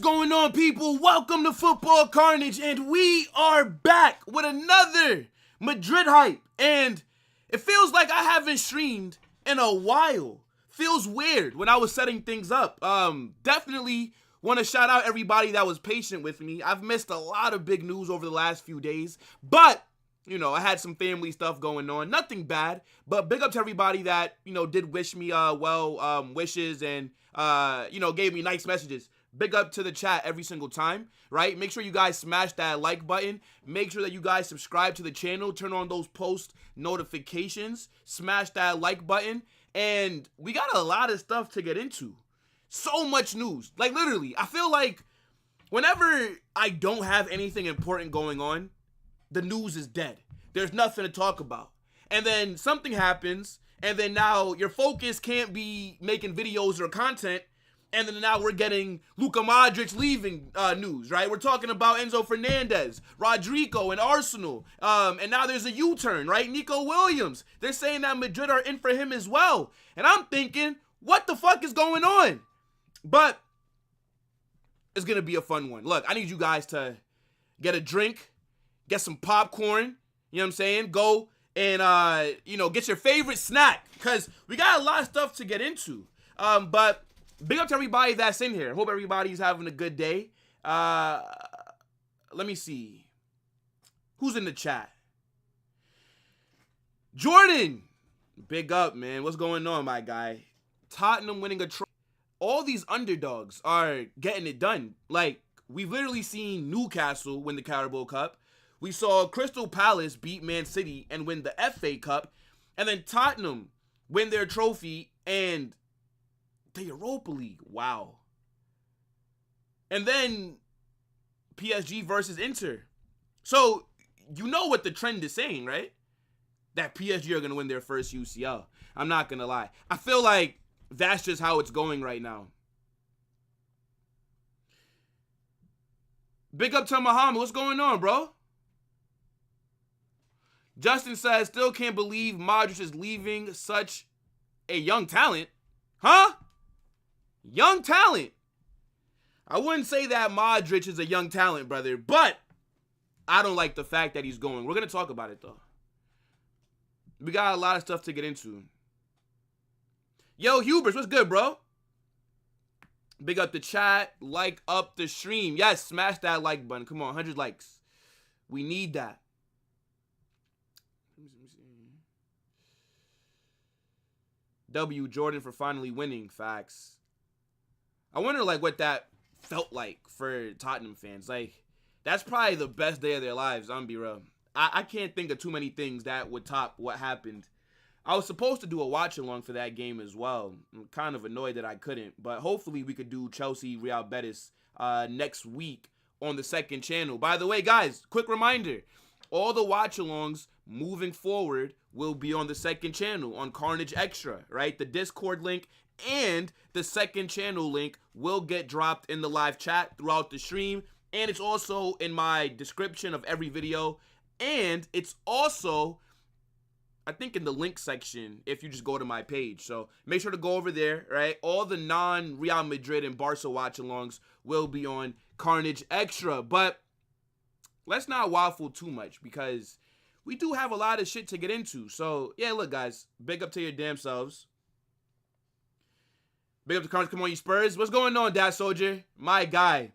going on, people? Welcome to Football Carnage, and we are back with another Madrid hype. And it feels like I haven't streamed in a while. Feels weird when I was setting things up. Definitely want to shout out everybody that was patient with me. I've missed a lot of big news over the last few days, but you know, I had some family stuff going on. Nothing bad, but big up to everybody that, you know, did wish me wishes and, gave me nice messages. Big up to the chat every single time, right? Make sure you guys smash that like button. Make sure that you guys subscribe to the channel. Turn on those post notifications. Smash that like button. And we got a lot of stuff to get into. So much news. Like, literally, I feel like whenever I don't have anything important going on, the news is dead. There's nothing to talk about. And then something happens, and then now your focus can't be making videos or content, and then now we're getting Luka Modric leaving news, right? We're talking about Enzo Fernandez, Rodrygo, and Arsenal. And now there's a U-turn, right? Nico Williams. They're saying that Madrid are in for him as well. And I'm thinking, what the fuck is going on? But it's going to be a fun one. Look, I need you guys to get a drink, get some popcorn, you know what I'm saying? Go and, get your favorite snack, because we got a lot of stuff to get into. But big up to everybody that's in here. Hope everybody's having a good day. Let me see. Who's in the chat? Jordan. Big up, man. What's going on, my guy? Tottenham winning a trophy. All these underdogs are getting it done. Like, we've literally seen Newcastle win the Carabao Cup. We saw Crystal Palace beat Man City and win the FA Cup. And then Tottenham win their trophy and the Europa League. Wow. And then PSG versus Inter. So, you know what the trend is saying, right? That PSG are going to win their first UCL. I'm not going to lie. I feel like that's just how it's going right now. Big up to Muhammad. What's going on, bro? Justin says, still can't believe Modric is leaving such a young talent. Huh? Young talent. I wouldn't say that Modric is a young talent, brother, but I don't like the fact that he's going. We're going to talk about it, though. We got a lot of stuff to get into. Yo, Hubers, what's good, bro? Big up the chat. Like up the stream. Yes, smash that like button. Come on, 100 likes. We need that. W Jordan for finally winning. Facts. I wonder, like, what that felt like for Tottenham fans. Like, that's probably the best day of their lives, I'm be real. I can't think of too many things that would top what happened. I was supposed to do a watch-along for that game as well. I'm kind of annoyed that I couldn't. But hopefully we could do Chelsea Real Betis next week on the second channel. By the way, guys, quick reminder. All the watch-alongs moving forward will be on the second channel on Carnage Extra, right? The Discord link and the second channel link will get dropped in the live chat throughout the stream. And it's also in my description of every video. And it's also, I think, in the link section if you just go to my page. So make sure to go over there, right? All the non-Real Madrid and Barca watch-alongs will be on Carnage Extra. But let's not waffle too much because we do have a lot of shit to get into. So, yeah, look, guys. Big up to your damn selves. Big up to Carnage. Come on, you Spurs. What's going on, Dad Soldier? My guy.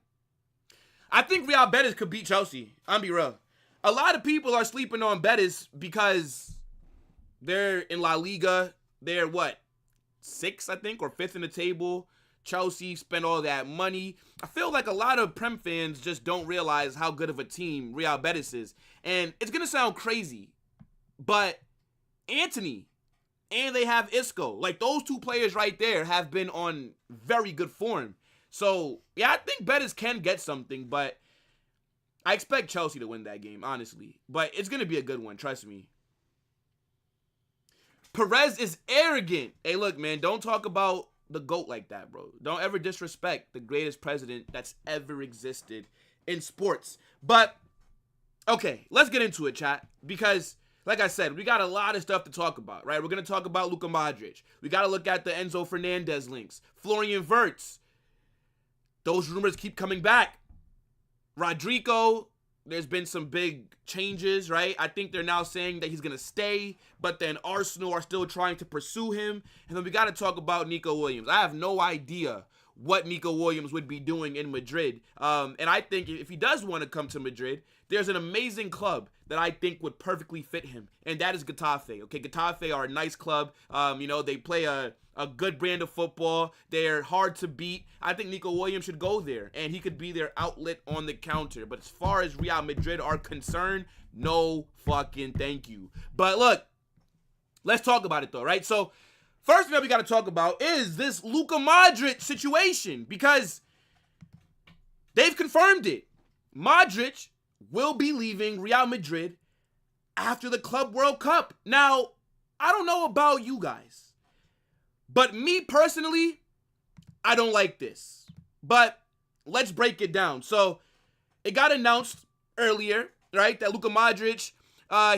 I think Real Betis could beat Chelsea. I'm be real. A lot of people are sleeping on Betis because they're in La Liga. They're, what, 6th, I think, or 5th in the table. Chelsea spent all that money. I feel like a lot of Prem fans just don't realize how good of a team Real Betis is. And it's going to sound crazy, but Anthony and they have Isco. Like, those two players right there have been on very good form. So, yeah, I think Betis can get something, but I expect Chelsea to win that game, honestly. But it's going to be a good one, trust me. Perez is arrogant. Hey, look, man, don't talk about the GOAT like that, bro. Don't ever disrespect the greatest president that's ever existed in sports. But, okay, let's get into it, chat. Because, like I said, we got a lot of stuff to talk about, right? We're going to talk about Luka Modric. We got to look at the Enzo Fernandez links. Florian Wirtz. those rumors keep coming back. Rodrygo, there's been some big changes, right? I think they're now saying that he's going to stay, but then Arsenal are still trying to pursue him. And then we got to talk about Nico Williams. I have no idea what Nico Williams would be doing in Madrid. And I think if he does want to come to Madrid, there's an amazing club that I think would perfectly fit him, and that is Getafe. Okay, Getafe are a nice club. They play a good brand of football. They're hard to beat. I think Nico Williams should go there, and he could be their outlet on the counter. But as far as Real Madrid are concerned, no fucking thank you. But look, let's talk about it though, right? So first thing that we got to talk about is this Luka Modric situation, because they've confirmed it. Modric will be leaving Real Madrid after the Club World Cup. Now, I don't know about you guys, but me personally, I don't like this. But let's break it down. So it got announced earlier, right, that Luka Modric,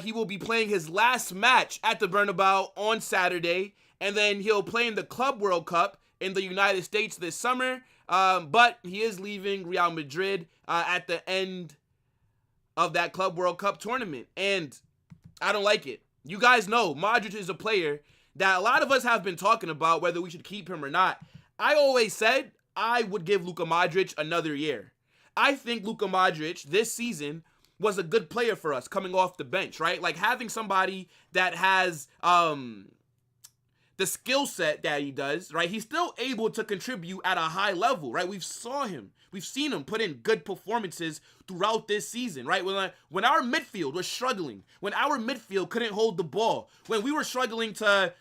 he will be playing his last match at the Bernabéu on Saturday, and then he'll play in the Club World Cup in the United States this summer. But he is leaving Real Madrid at the end of that Club World Cup tournament, and I don't like it. You guys know Modric is a player that a lot of us have been talking about whether we should keep him or not. I always said I would give Luka Modric another year. I think Luka Modric this season was a good player for us coming off the bench, right? Like having somebody that has the skill set that he does, right? He's still able to contribute at a high level, right? We've seen him put in good performances throughout this season, right? When our midfield was struggling, when our midfield couldn't hold the ball, when we were struggling to,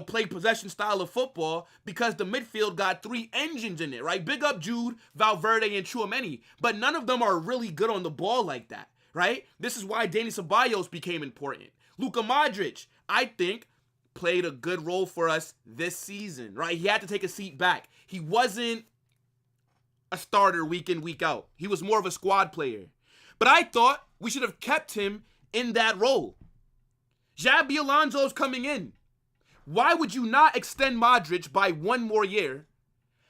play possession style of football because the midfield got three engines in it, right? Big up Jude, Valverde, and Tchouaméni, but none of them are really good on the ball like that, right? This is why Dani Ceballos became important. Luka Modric, I think, played a good role for us this season, right? He had to take a seat back. He wasn't a starter week in, week out. He was more of a squad player. But I thought we should have kept him in that role. Xabi Alonso's coming in. Why would you not extend Modric by one more year?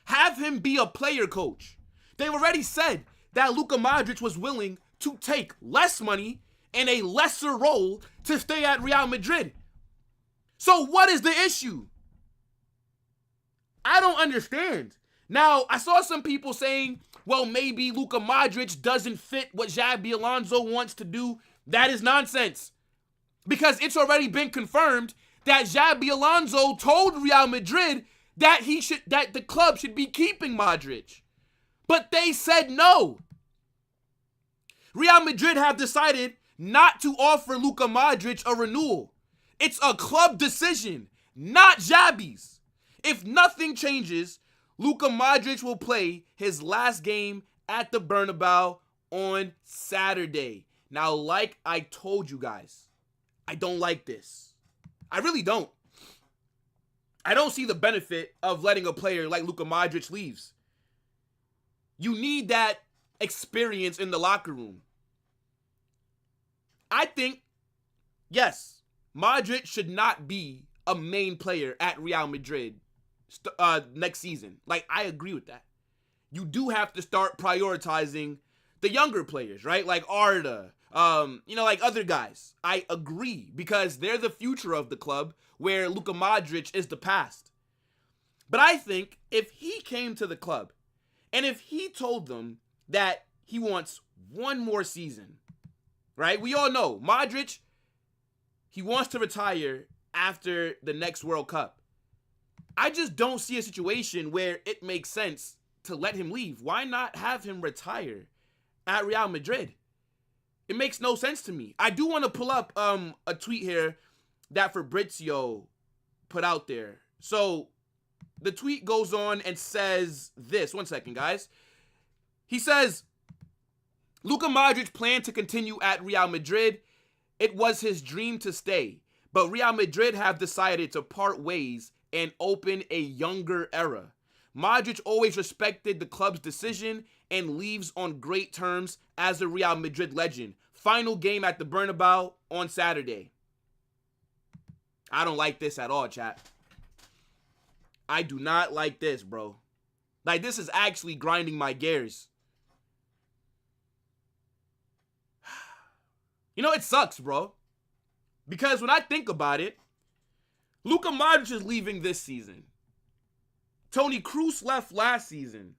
Have him be a player coach. They've already said that Luka Modric was willing to take less money and a lesser role to stay at Real Madrid. So what is the issue? I don't understand. Now, I saw some people saying, well, maybe Luka Modric doesn't fit what Xabi Alonso wants to do. That is nonsense. Because it's already been confirmed that Xabi Alonso told Real Madrid that the club should be keeping Modric. But they said no. Real Madrid have decided not to offer Luka Modric a renewal. It's a club decision, not Xabi's. If nothing changes, Luka Modric will play his last game at the Bernabéu on Saturday. Now, like I told you guys, I don't like this. I really don't. I don't see the benefit of letting a player like Luka Modric leaves. You need that experience in the locker room. I think, yes, Modric should not be a main player at Real Madrid next season. Like, I agree with that. You do have to start prioritizing the younger players, right? Like Arda, like other guys. I agree because they're the future of the club where Luka Modric is the past. But I think if he came to the club and if he told them that he wants one more season, right? We all know Modric, he wants to retire after the next World Cup. I just don't see a situation where it makes sense to let him leave. Why not have him retire at Real Madrid? It makes no sense to me. I do want to pull up a tweet here that Fabrizio put out there. So the tweet goes on and says this. One second, guys. He says, Luka Modric planned to continue at Real Madrid. It was his dream to stay, but Real Madrid have decided to part ways and open a younger era. Modric always respected the club's decision and leaves on great terms as a Real Madrid legend. Final game at the Bernabéu on Saturday. I don't like this at all, chat. I do not like this, bro. Like, this is actually grinding my gears. You know, it sucks, bro. Because when I think about it, Luka Modric is leaving this season. Toni Kroos left last season.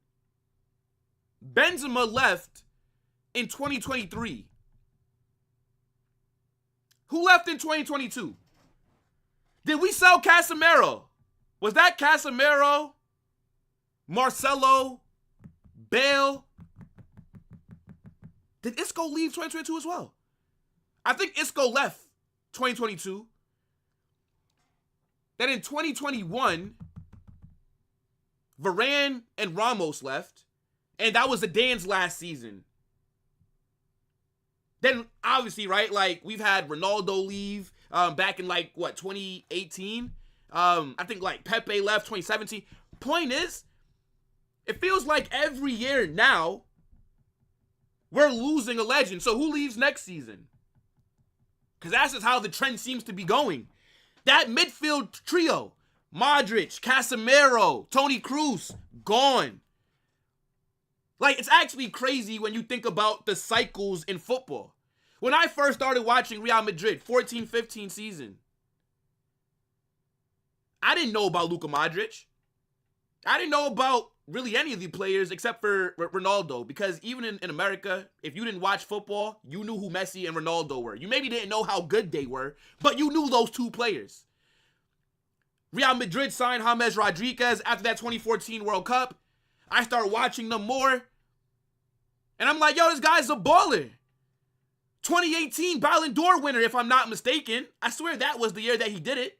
Benzema left in 2023. Who left in 2022? Did we sell Casemiro? Was that Casemiro, Marcelo, Bale? Did Isco leave 2022 as well? I think Isco left 2022. Then in 2021, Varane and Ramos left. And that was Zidane's last season. Then, obviously, right, like, we've had Ronaldo leave back in, 2018? I think, Pepe left 2017. Point is, it feels like every year now, we're losing a legend. So who leaves next season? Because that's just how the trend seems to be going. That midfield trio, Modric, Casemiro, Toni Kroos, gone. Like, it's actually crazy when you think about the cycles in football. When I first started watching Real Madrid, 14-15 season, I didn't know about Luka Modric. I didn't know about really any of the players except for Ronaldo, because even in America, if you didn't watch football, you knew who Messi and Ronaldo were. You maybe didn't know how good they were, but you knew those two players. Real Madrid signed James Rodriguez after that 2014 World Cup. I started watching them more, and I'm like, yo, this guy's a baller. 2018 Ballon d'Or winner, if I'm not mistaken. I swear that was the year that he did it.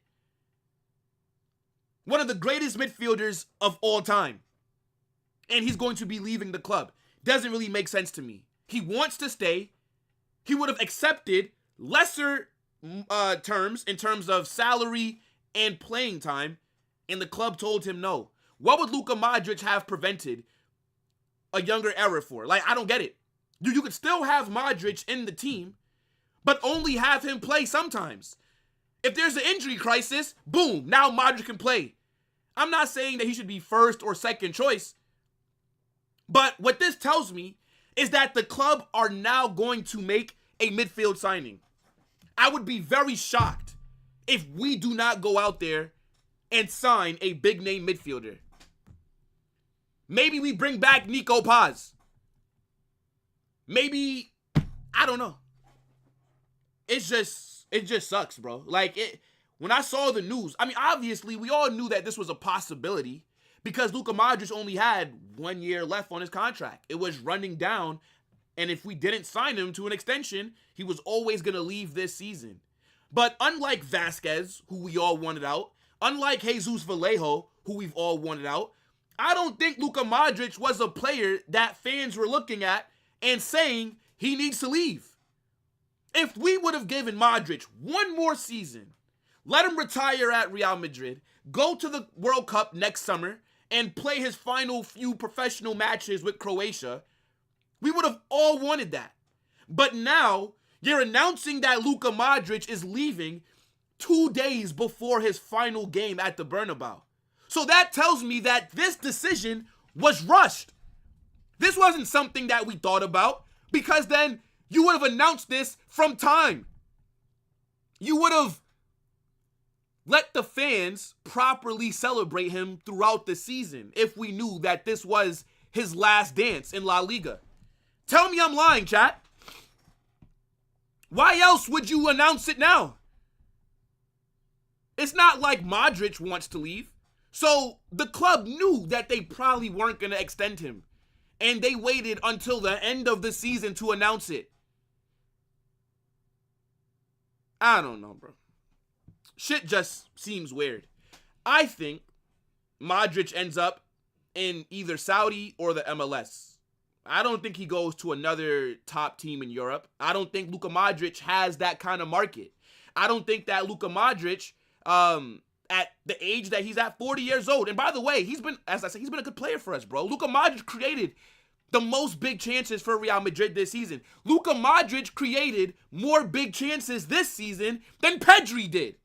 One of the greatest midfielders of all time. And he's going to be leaving the club. Doesn't really make sense to me. He wants to stay. He would have accepted lesser terms in terms of salary and playing time, and the club told him no. What would Luka Modric have prevented a younger era for? Like, I don't get it. You could still have Modric in the team, but only have him play sometimes. If there's an injury crisis, boom, now Modric can play. I'm not saying that he should be first or second choice, but what this tells me is that the club are now going to make a midfield signing. I would be very shocked if we do not go out there and sign a big-name midfielder. Maybe we bring back Nico Paz. Maybe, I don't know. It just sucks, bro. When I saw the news, I mean, obviously, we all knew that this was a possibility because Luka Modric only had 1 year left on his contract. It was running down, and if we didn't sign him to an extension, he was always going to leave this season. But unlike Vasquez, who we all wanted out, unlike Jesus Vallejo, who we've all wanted out, I don't think Luka Modric was a player that fans were looking at and saying he needs to leave. If we would have given Modric one more season, let him retire at Real Madrid, go to the World Cup next summer, and play his final few professional matches with Croatia, we would have all wanted that. But now, you're announcing that Luka Modric is leaving 2 days before his final game at the Bernabéu. So that tells me that this decision was rushed. This wasn't something that we thought about, because then you would have announced this from time. You would have let the fans properly celebrate him throughout the season if we knew that this was his last dance in La Liga. Tell me I'm lying, chat. Why else would you announce it now? It's not like Modric wants to leave. So the club knew that they probably weren't going to extend him. And they waited until the end of the season to announce it. I don't know, bro. Shit just seems weird. I think Modric ends up in either Saudi or the MLS. I don't think he goes to another top team in Europe. I don't think Luka Modric has that kind of market. I don't think that Luka Modric, at the age that he's at, 40 years old, and by the way, he's been, as I said, he's been a good player for us, bro. Luka Modric created the most big chances for Real Madrid this season. Luka Modric created more big chances this season than Pedri did.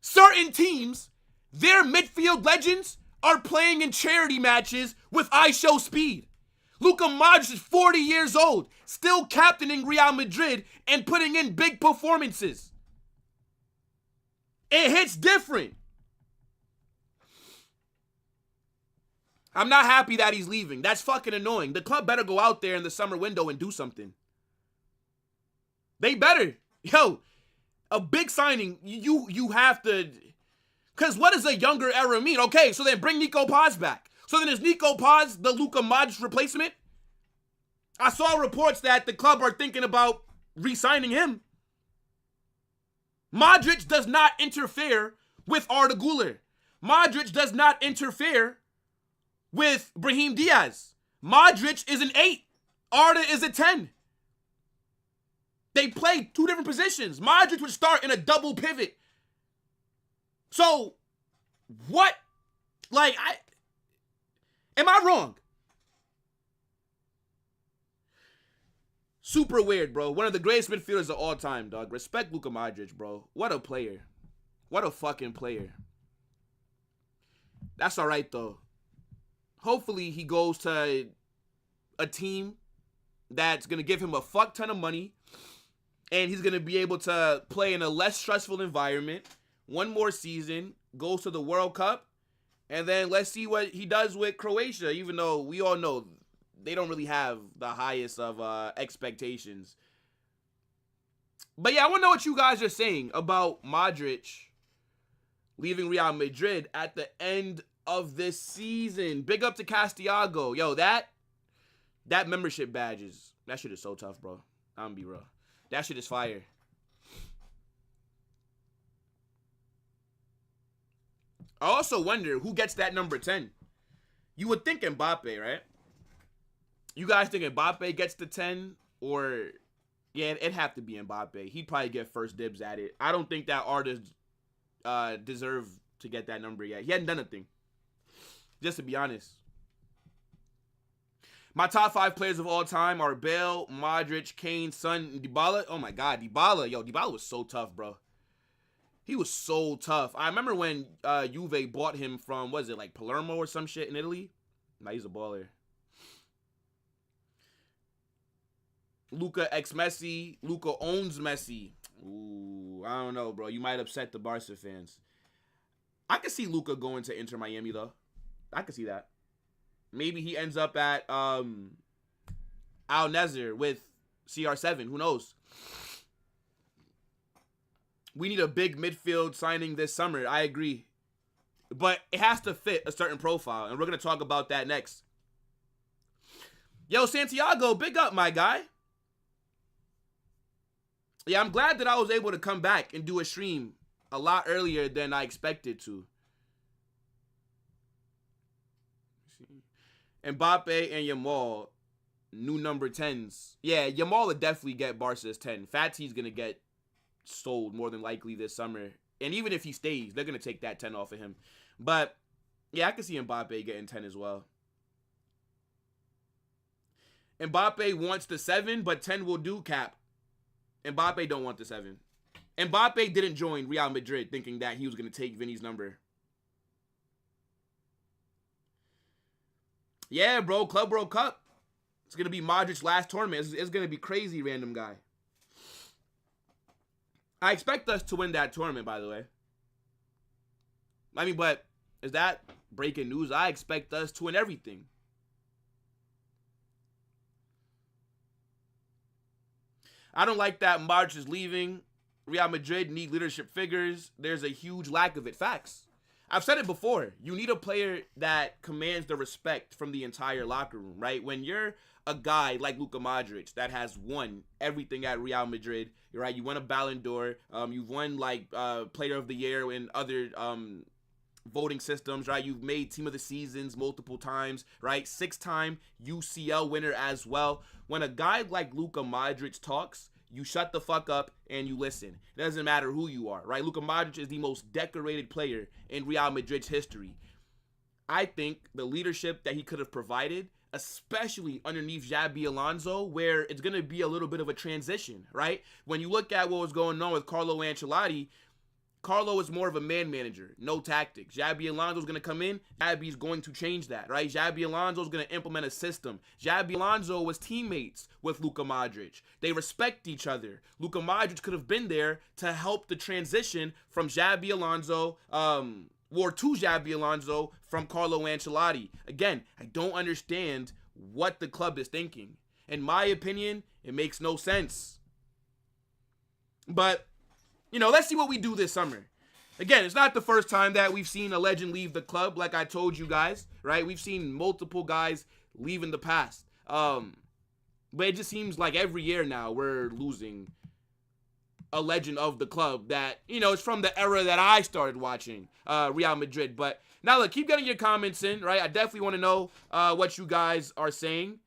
Certain teams, their midfield legends are playing in charity matches with I Show Speed. Luka Modric is 40 years old, still captaining Real Madrid and putting in big performances. It hits different. I'm not happy that he's leaving. That's fucking annoying. The club better go out there in the summer window and do something. They better. Yo, a big signing, you have to... Because what does a younger era mean? Okay, so then bring Nico Paz back. So then is Nico Paz the Luka Modric replacement? I saw reports that the club are thinking about re-signing him. Modric does not interfere with Arda Güler. Modric does not interfere with Brahim Diaz. Modric is an 8. Arda is a 10. They play two different positions. Modric would start in a double pivot. So, what? Like, am I wrong? Super weird, bro. One of the greatest midfielders of all time, dog. Respect Luka Modric, bro. What a player. What a fucking player. That's all right, though. Hopefully, he goes to a team that's going to give him a fuck ton of money, and he's going to be able to play in a less stressful environment. One more season, goes to the World Cup, and then let's see what he does with Croatia, even though we all know they don't really have the highest of expectations. But yeah, I want to know what you guys are saying about Modric leaving Real Madrid at the end of this season. Big up to Castiago. Yo, that membership badge that shit is so tough, bro. I'm gonna be real. That shit is fire. I also wonder who gets that number 10. You would think Mbappe, right? You guys think Mbappe gets the 10? Or, yeah, it'd have to be Mbappe. He'd probably get first dibs at it. I don't think that artist deserve to get that number yet. He hadn't done a thing. Just to be honest. My top 5 players of all time are Bale, Modric, Kane, Son, and Dybala. Oh my God, Dybala. Yo, Dybala was so tough, bro. He was so tough. I remember when Juve bought him from, what is it, like Palermo or some shit in Italy? Nah, he's a baller. Luka ex Messi. Luka owns Messi. Ooh, I don't know, bro. You might upset the Barca fans. I could see Luka going to Inter Miami, though. I could see that. Maybe he ends up at Al Nassr with CR7. Who knows? We need a big midfield signing this summer. I agree. But it has to fit a certain profile. And we're going to talk about that next. Yo, Santiago, big up, my guy. Yeah, I'm glad that I was able to come back and do a stream a lot earlier than I expected to. Mbappe and Yamal, new number 10s. Yeah, Yamal would definitely get Barca's 10. Fatty's going to get sold more than likely this summer. And even if he stays, they're going to take that 10 off of him. But, yeah, I can see Mbappe getting 10 as well. Mbappe wants the 7, but 10 will do, Cap. Mbappe don't want the 7. Mbappe didn't join Real Madrid thinking that he was going to take Vinny's number. Yeah, bro, Club World Cup. It's going to be Modric's last tournament. It's going to be crazy, random guy. I expect us to win that tournament, by the way. I mean, but is that breaking news? I expect us to win everything. I don't like that Modric is leaving. Real Madrid need leadership figures. There's a huge lack of it. Facts. I've said it before. You need a player that commands the respect from the entire locker room, right? When you're a guy like Luka Modric that has won everything at Real Madrid, right? You won a Ballon d'Or. You've won like Player of the Year in other voting systems, right? You've made Team of the Seasons multiple times, right? 6-time UCL winner as well. When a guy like Luka Modric talks, you shut the fuck up and you listen. It doesn't matter who you are, right? Luka Modric is the most decorated player in Real Madrid's history. I think the leadership that he could have provided, especially underneath Xabi Alonso, where it's going to be a little bit of a transition, right? When you look at what was going on with Carlo Ancelotti Carlo is more of a man manager, no tactics. Xabi Alonso's going to come in. Xabi's going to change that, right? Xabi Alonso's going to implement a system. Xabi Alonso was teammates with Luka Modric. They respect each other. Luka Modric could have been there to help the transition from Xabi Alonso, or to Xabi Alonso from Carlo Ancelotti. Again, I don't understand what the club is thinking. In my opinion, it makes no sense. But, you know, let's see what we do this summer. Again, it's not the first time that we've seen a legend leave the club, like I told you guys, right? We've seen multiple guys leave in the past. But it just seems like every year now we're losing a legend of the club that, you know, it's from the era that I started watching Real Madrid. But now, look, keep getting your comments in, right? I definitely want to know what you guys are saying.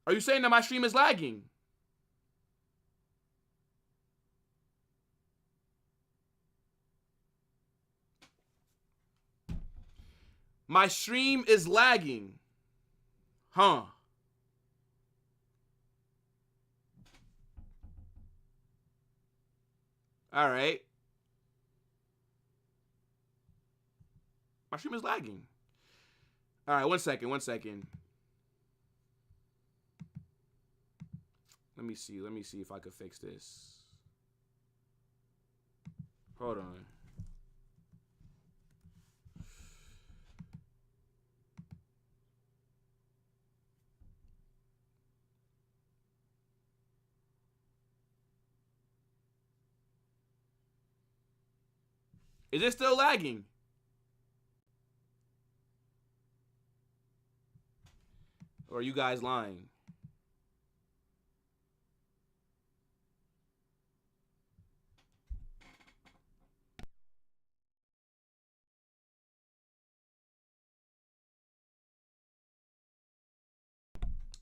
Are you saying that my stream is lagging? My stream is lagging. Huh. All right. My stream is lagging. All right, one second. Let me see if I can fix this. Hold on. Is it still lagging? Or are you guys lying?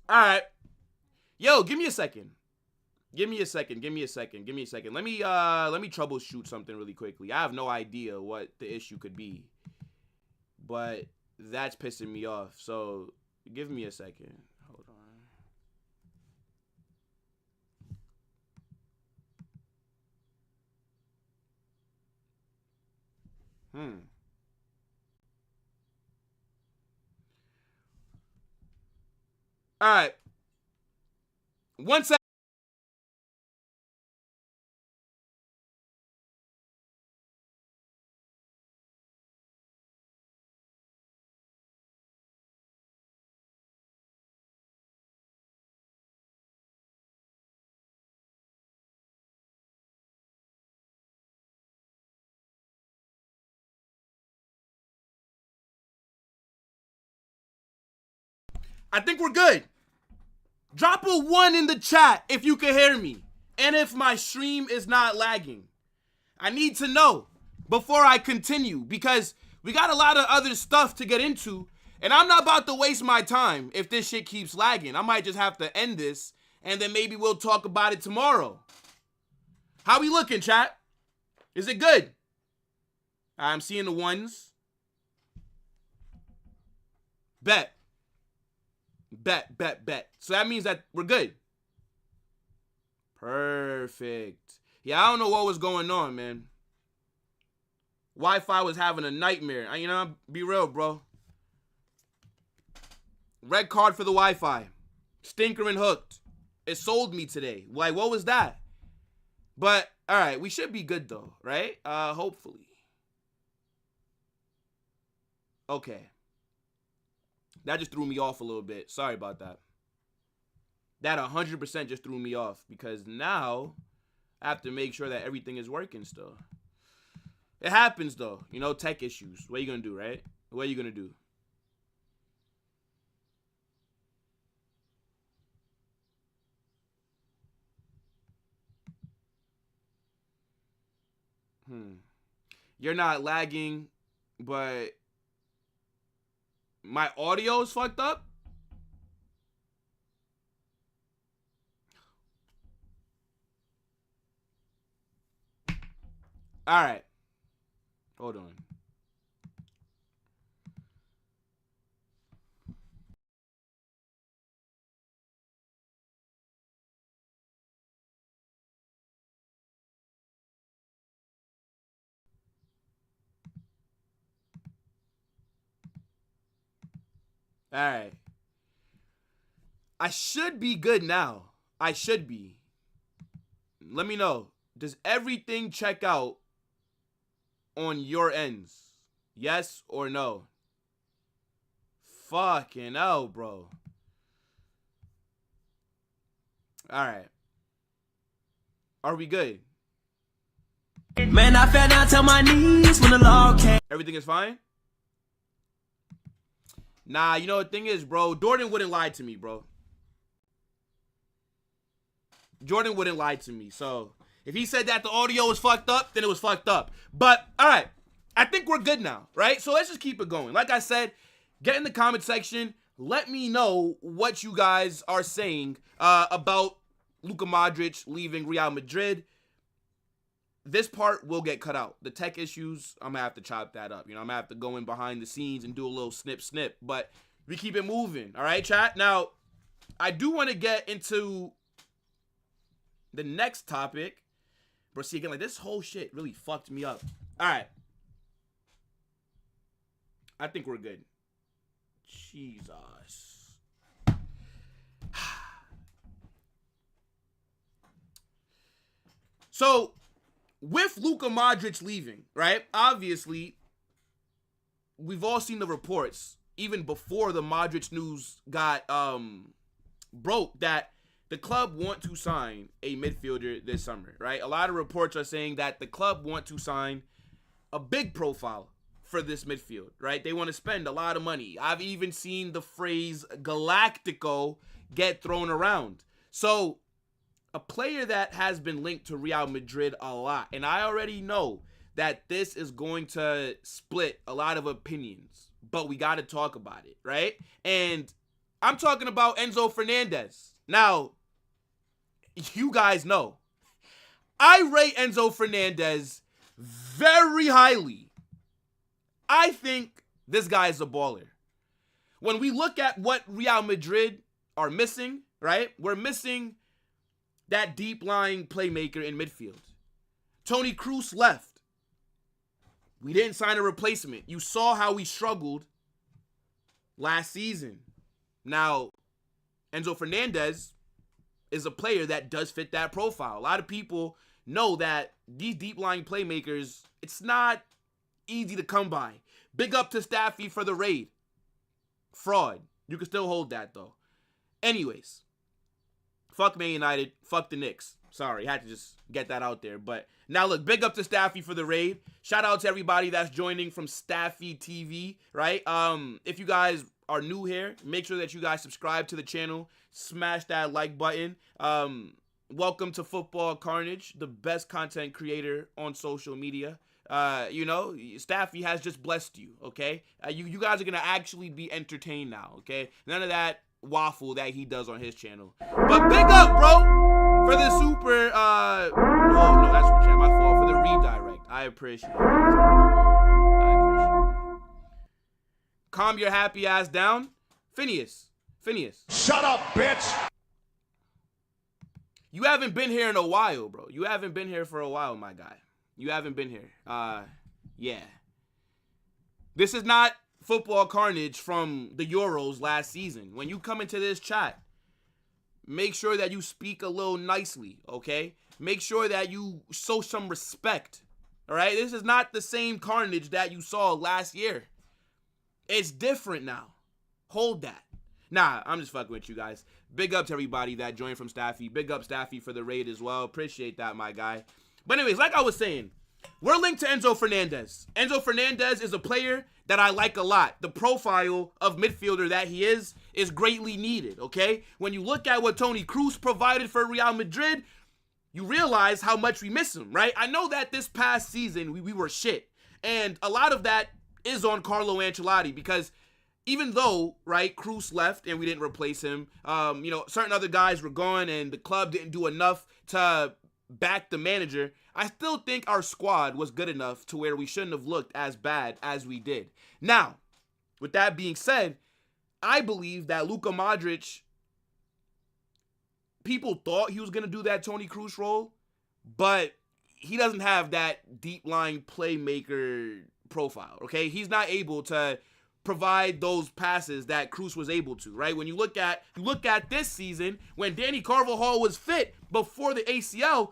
All right. Yo, give me a second. Let me troubleshoot something really quickly. I have no idea what the issue could be, but that's pissing me off. So give me a second. Hold on. All right. One second. I think we're good. Drop a 1 in the chat if you can hear me and if my stream is not lagging. I need to know before I continue because we got a lot of other stuff to get into and I'm not about to waste my time if this shit keeps lagging. I might just have to end this and then maybe we'll talk about it tomorrow. How we looking, chat? Is it good? I'm seeing the ones. Bet. So that means that we're good. Perfect. Yeah, I don't know what was going on, man. Wi-Fi was having a nightmare. You know, be real, bro. Red card for the Wi-Fi. Stinker and hooked. It sold me today. Like, what was that? But, all right, we should be good, though, right? Hopefully. Okay. That just threw me off a little bit. Sorry about that. That 100% just threw me off because now I have to make sure that everything is working still. It happens, though. You know, tech issues. What are you going to do, right? What are you going to do? You're not lagging, but my audio is fucked up? All right. Hold on. All right. I should be good now. I should be. Let me know. Does everything check out on your ends? Yes or no? Fucking hell, bro. All right. Are we good? Man, I fell down to my knees when the law came. Everything is fine? Nah, you know the thing is, bro, Jordan wouldn't lie to me, bro. Jordan wouldn't lie to me. So, if he said that the audio was fucked up, then it was fucked up. But, all right. I think we're good now, right? So, let's just keep it going. Like I said, get in the comment section. Let me know what you guys are saying about Luka Modric leaving Real Madrid. This part will get cut out. The tech issues, I'm going to have to chop that up. You know, I'm going to have to go in behind the scenes and do a little snip. But we keep it moving. All right, chat? Now, I do want to get into the next topic. Bro, see, again, like, this whole shit really fucked me up. All right. I think we're good. Jesus. So, with Luka Modric leaving, right? Obviously, we've all seen the reports, even before the Modric news got broke, that the club want to sign a midfielder this summer, right? A lot of reports are saying that the club want to sign a big profile for this midfield, right? They want to spend a lot of money. I've even seen the phrase Galactico get thrown around. So, a player that has been linked to Real Madrid a lot, and I already know that this is going to split a lot of opinions, but we got to talk about it, right? And I'm talking about Enzo Fernandez. Now, you guys know, I rate Enzo Fernandez very highly. I think this guy is a baller. When we look at what Real Madrid are missing, right? We're missing that deep-lying playmaker in midfield. Toni Kroos left. We didn't sign a replacement. You saw how we struggled last season. Now, Enzo Fernandez is a player that does fit that profile. A lot of people know that these deep-lying playmakers, it's not easy to come by. Big up to Staffy for the raid. Fraud. You can still hold that, though. Anyways. Fuck Man United. Fuck the Knicks. Sorry, had to just get that out there. But now look, big up to Staffy for the raid. Shout out to everybody that's joining from Staffy TV, right? If you guys are new here, make sure that you guys subscribe to the channel. Smash that like button. Welcome to Football Carnage, the best content creator on social media. You know, Staffy has just blessed you, okay? You guys are going to actually be entertained now, okay? None of that waffle that he does on his channel. But big up, bro, for the super, oh, no, that's super chat. My fault. For the redirect. I appreciate it. Calm your happy ass down. Phineas. Shut up, bitch. You haven't been here in a while, bro. You haven't been here for a while, my guy. You haven't been here. Yeah. This is not Football Carnage from the Euros last season. When you come into this chat, make sure that you speak a little nicely, okay? Make sure that you show some respect, all right? This is not the same Carnage that you saw last year. It's different now. Hold that. Nah, I'm just fucking with you guys. Big up to everybody that joined from Staffy. Big up Staffy for the raid as well. Appreciate that, my guy. But anyways, like I was saying, we're linked to Enzo Fernandez. Enzo Fernandez is a player that I like a lot. The profile of midfielder that he is greatly needed, okay? When you look at what Toni Kroos provided for Real Madrid, you realize how much we miss him, right? I know that this past season we were shit. And a lot of that is on Carlo Ancelotti because even though, right, Kroos left and we didn't replace him, you know, certain other guys were gone and the club didn't do enough to back the manager, I still think our squad was good enough to where we shouldn't have looked as bad as we did. Now, with that being said, I believe that Luka Modric, people thought he was going to do that Toni Kroos role, but he doesn't have that deep-lying playmaker profile, okay? He's not able to provide those passes that Cruz was able to, right? When you look at this season, when Danny Carvajal was fit before the ACL,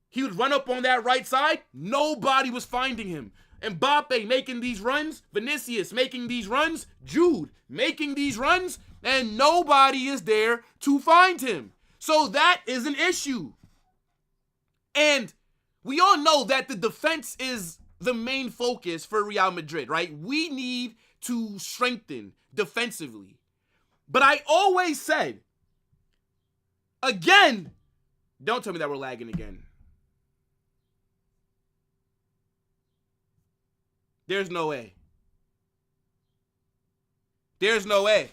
he would run up on that right side. Nobody was finding him. Mbappe making these runs, Vinicius making these runs, Jude making these runs, and nobody is there to find him. So that is an issue. And we all know that the defense is the main focus for Real Madrid, right? We need to strengthen defensively. But I always said, again, don't tell me that we're lagging again. There's no way. There's no way.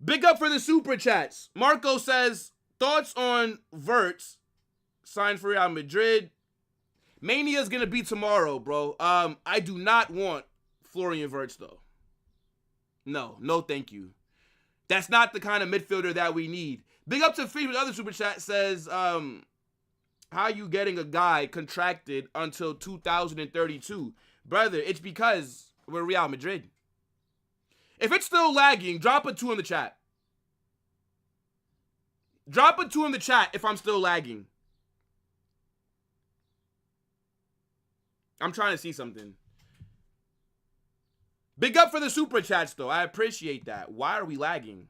Big up for the super chats. Marco says, thoughts on Wirtz signed for Real Madrid. Mania's gonna be tomorrow, bro. I do not want Florian Wirtz though. No, thank you. That's not the kind of midfielder that we need. Big up to Free with other super chat says, how you getting a guy contracted until 2032? Brother, it's because we're Real Madrid. If it's still lagging, drop a 2 in the chat. Drop a 2 in the chat if I'm still lagging. I'm trying to see something. Big up for the super chats, though. I appreciate that. Why are we lagging?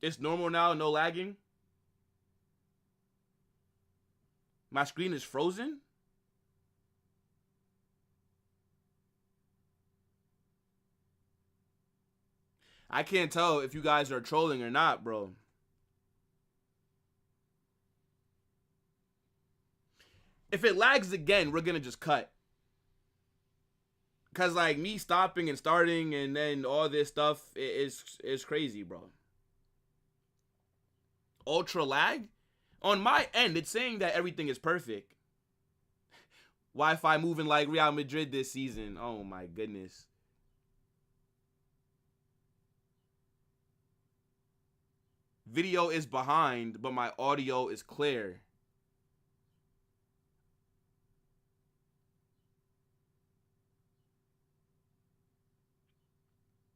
It's normal now, no lagging. My screen is frozen. I can't tell if you guys are trolling or not, bro. If it lags again, we're gonna just cut. Cause like me stopping and starting and then all this stuff is crazy, bro. Ultra lag? On my end, it's saying that everything is perfect. Wi-Fi moving like Real Madrid this season. Oh my goodness. Video is behind, but my audio is clear.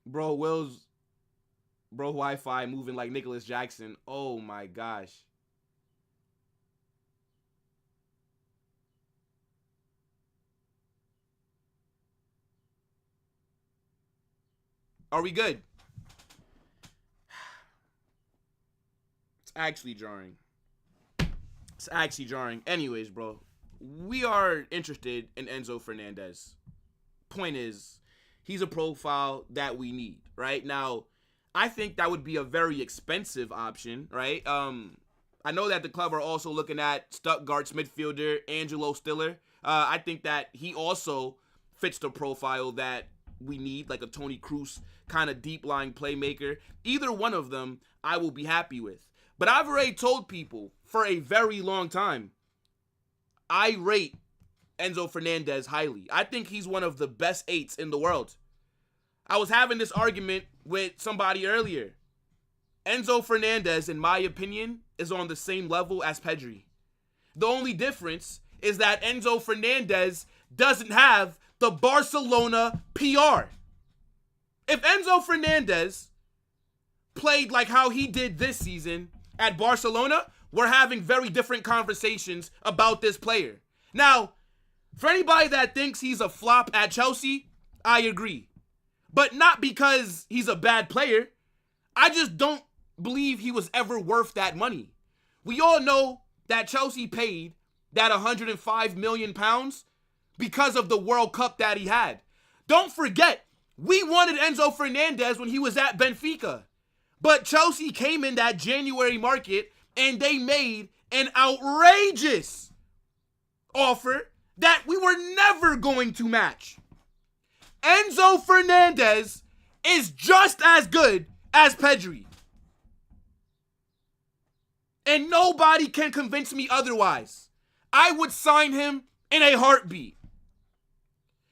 Bro, Wi-Fi moving like Nicholas Jackson. Oh my gosh. Are we good? It's actually jarring. It's actually jarring. Anyways, bro, we are interested in Enzo Fernandez. Point is, he's a profile that we need, right? Now, I think that would be a very expensive option, right? I know that the club are also looking at Stuttgart's midfielder, Angelo Stiller. I think that he also fits the profile that we need, like a Toni Kroos kind of deep-lying playmaker. Either one of them, I will be happy with. But I've already told people for a very long time, I rate Enzo Fernandez highly. I think he's one of the best 8s in the world. I was having this argument with somebody earlier. Enzo Fernandez, in my opinion, is on the same level as Pedri. The only difference is that Enzo Fernandez doesn't have the Barcelona PR. If Enzo Fernandez played like how he did this season at Barcelona, we're having very different conversations about this player. Now, for anybody that thinks he's a flop at Chelsea, I agree. But not because he's a bad player. I just don't believe he was ever worth that money. We all know that Chelsea paid that £105 million because of the World Cup that he had. Don't forget, we wanted Enzo Fernandez when he was at Benfica. But Chelsea came in that January market and they made an outrageous offer that we were never going to match. Enzo Fernandez is just as good as Pedri. And nobody can convince me otherwise. I would sign him in a heartbeat.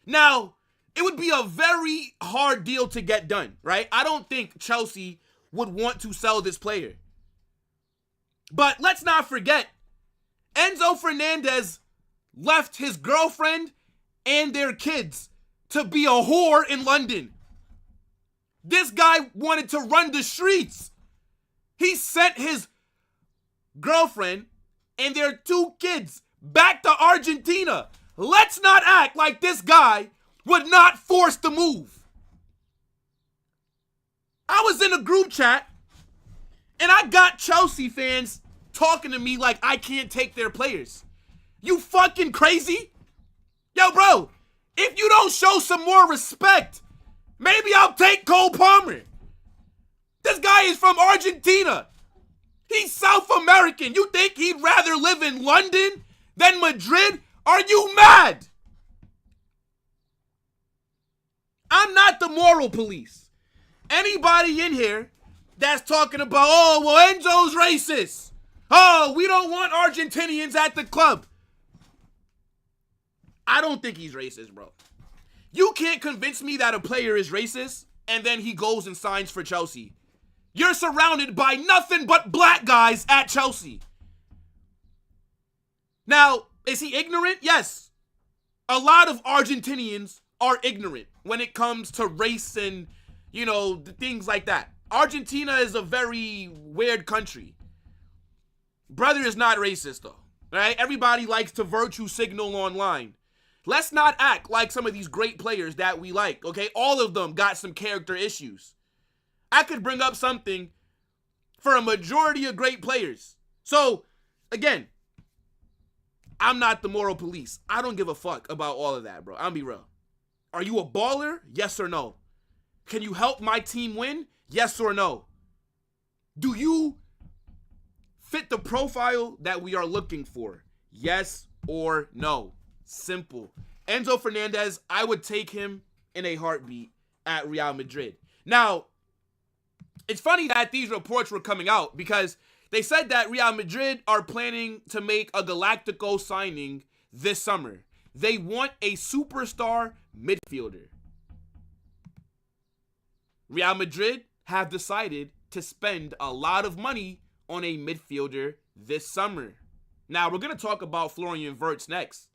Now, it would be a very hard deal to get done, right? I don't think Chelsea would want to sell this player. But let's not forget, Enzo Fernandez left his girlfriend and their kids to be a whore in London. This guy wanted to run the streets. He sent his girlfriend and their 2 kids back to Argentina. Let's not act like this guy would not force the move. I was in a group chat and I got Chelsea fans talking to me like I can't take their players. You fucking crazy? Yo, bro, if you don't show some more respect, maybe I'll take Cole Palmer. This guy is from Argentina. He's South American. You think he'd rather live in London than Madrid? Are you mad? I'm not the moral police. Anybody in here that's talking about, oh, well, Enzo's racist. Oh, we don't want Argentinians at the club. I don't think he's racist, bro. You can't convince me that a player is racist and then he goes and signs for Chelsea. You're surrounded by nothing but black guys at Chelsea. Now, is he ignorant? Yes. A lot of Argentinians are ignorant when it comes to race and, things like that. Argentina is a very weird country. Brother is not racist, though. Right? Everybody likes to virtue signal online. Let's not act like some of these great players that we like, okay? All of them got some character issues. I could bring up something for a majority of great players. So, again, I'm not the moral police. I don't give a fuck about all of that, bro. I'll be real. Are you a baller? Yes or no? Can you help my team win? Yes or no? Do you fit the profile that we are looking for? Yes or no? Simple. Enzo Fernandez, I would take him in a heartbeat at Real Madrid. Now, it's funny that these reports were coming out because they said that Real Madrid are planning to make a Galactico signing this summer. They want a superstar midfielder. Real Madrid have decided to spend a lot of money on a midfielder this summer. Now, we're going to talk about Florian Wirtz next.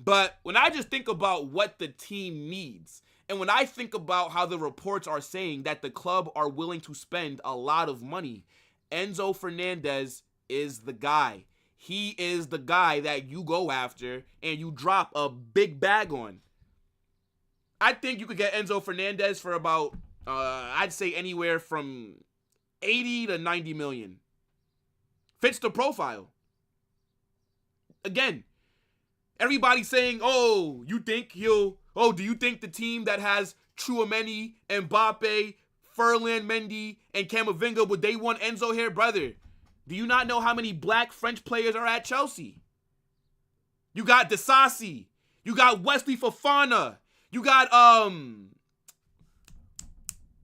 But when I just think about what the team needs, and when I think about how the reports are saying that the club are willing to spend a lot of money, Enzo Fernandez is the guy. He is the guy that you go after and you drop a big bag on. I think you could get Enzo Fernandez for about, I'd say anywhere from 80 to 90 million. Fits the profile. Again, everybody's saying, do you think the team that has Tchouaméni, Mbappe, Ferland Mendy, and Camavinga, would they want Enzo here? Brother, do you not know how many black French players are at Chelsea? You got Disasi. You got Wesley Fofana. You got,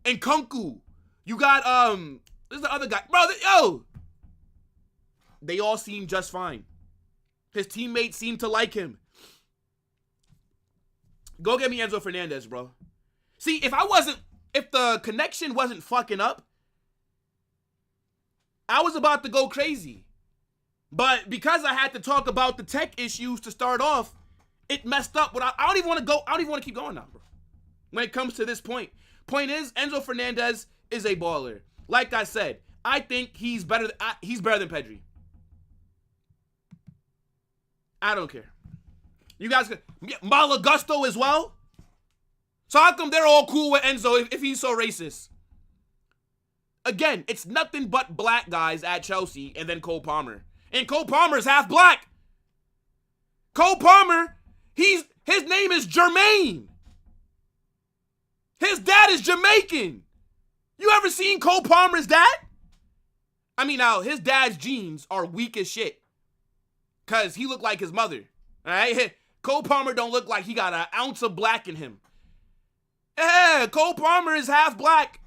Nkunku. You got, there's the other guy. Bro, they all seem just fine. His teammates seem to like him. Go get me Enzo Fernandez, bro. See, if the connection wasn't fucking up, I was about to go crazy. But because I had to talk about the tech issues to start off, it messed up. But I don't even want to keep going now, bro. When it comes to this point. Point is, Enzo Fernandez is a baller. Like I said, I think he's better than Pedri. I don't care. You guys can Malo Gusto as well. So how come they're all cool with Enzo if he's so racist? Again, it's nothing but black guys at Chelsea and then Cole Palmer. And Cole Palmer's half black. Cole Palmer, his name is Jermaine. His dad is Jamaican. You ever seen Cole Palmer's dad? I mean, now, his dad's genes are weak as shit. Because he looked like his mother. All right? Cole Palmer don't look like he got an ounce of black in him. Yeah, Cole Palmer is half black.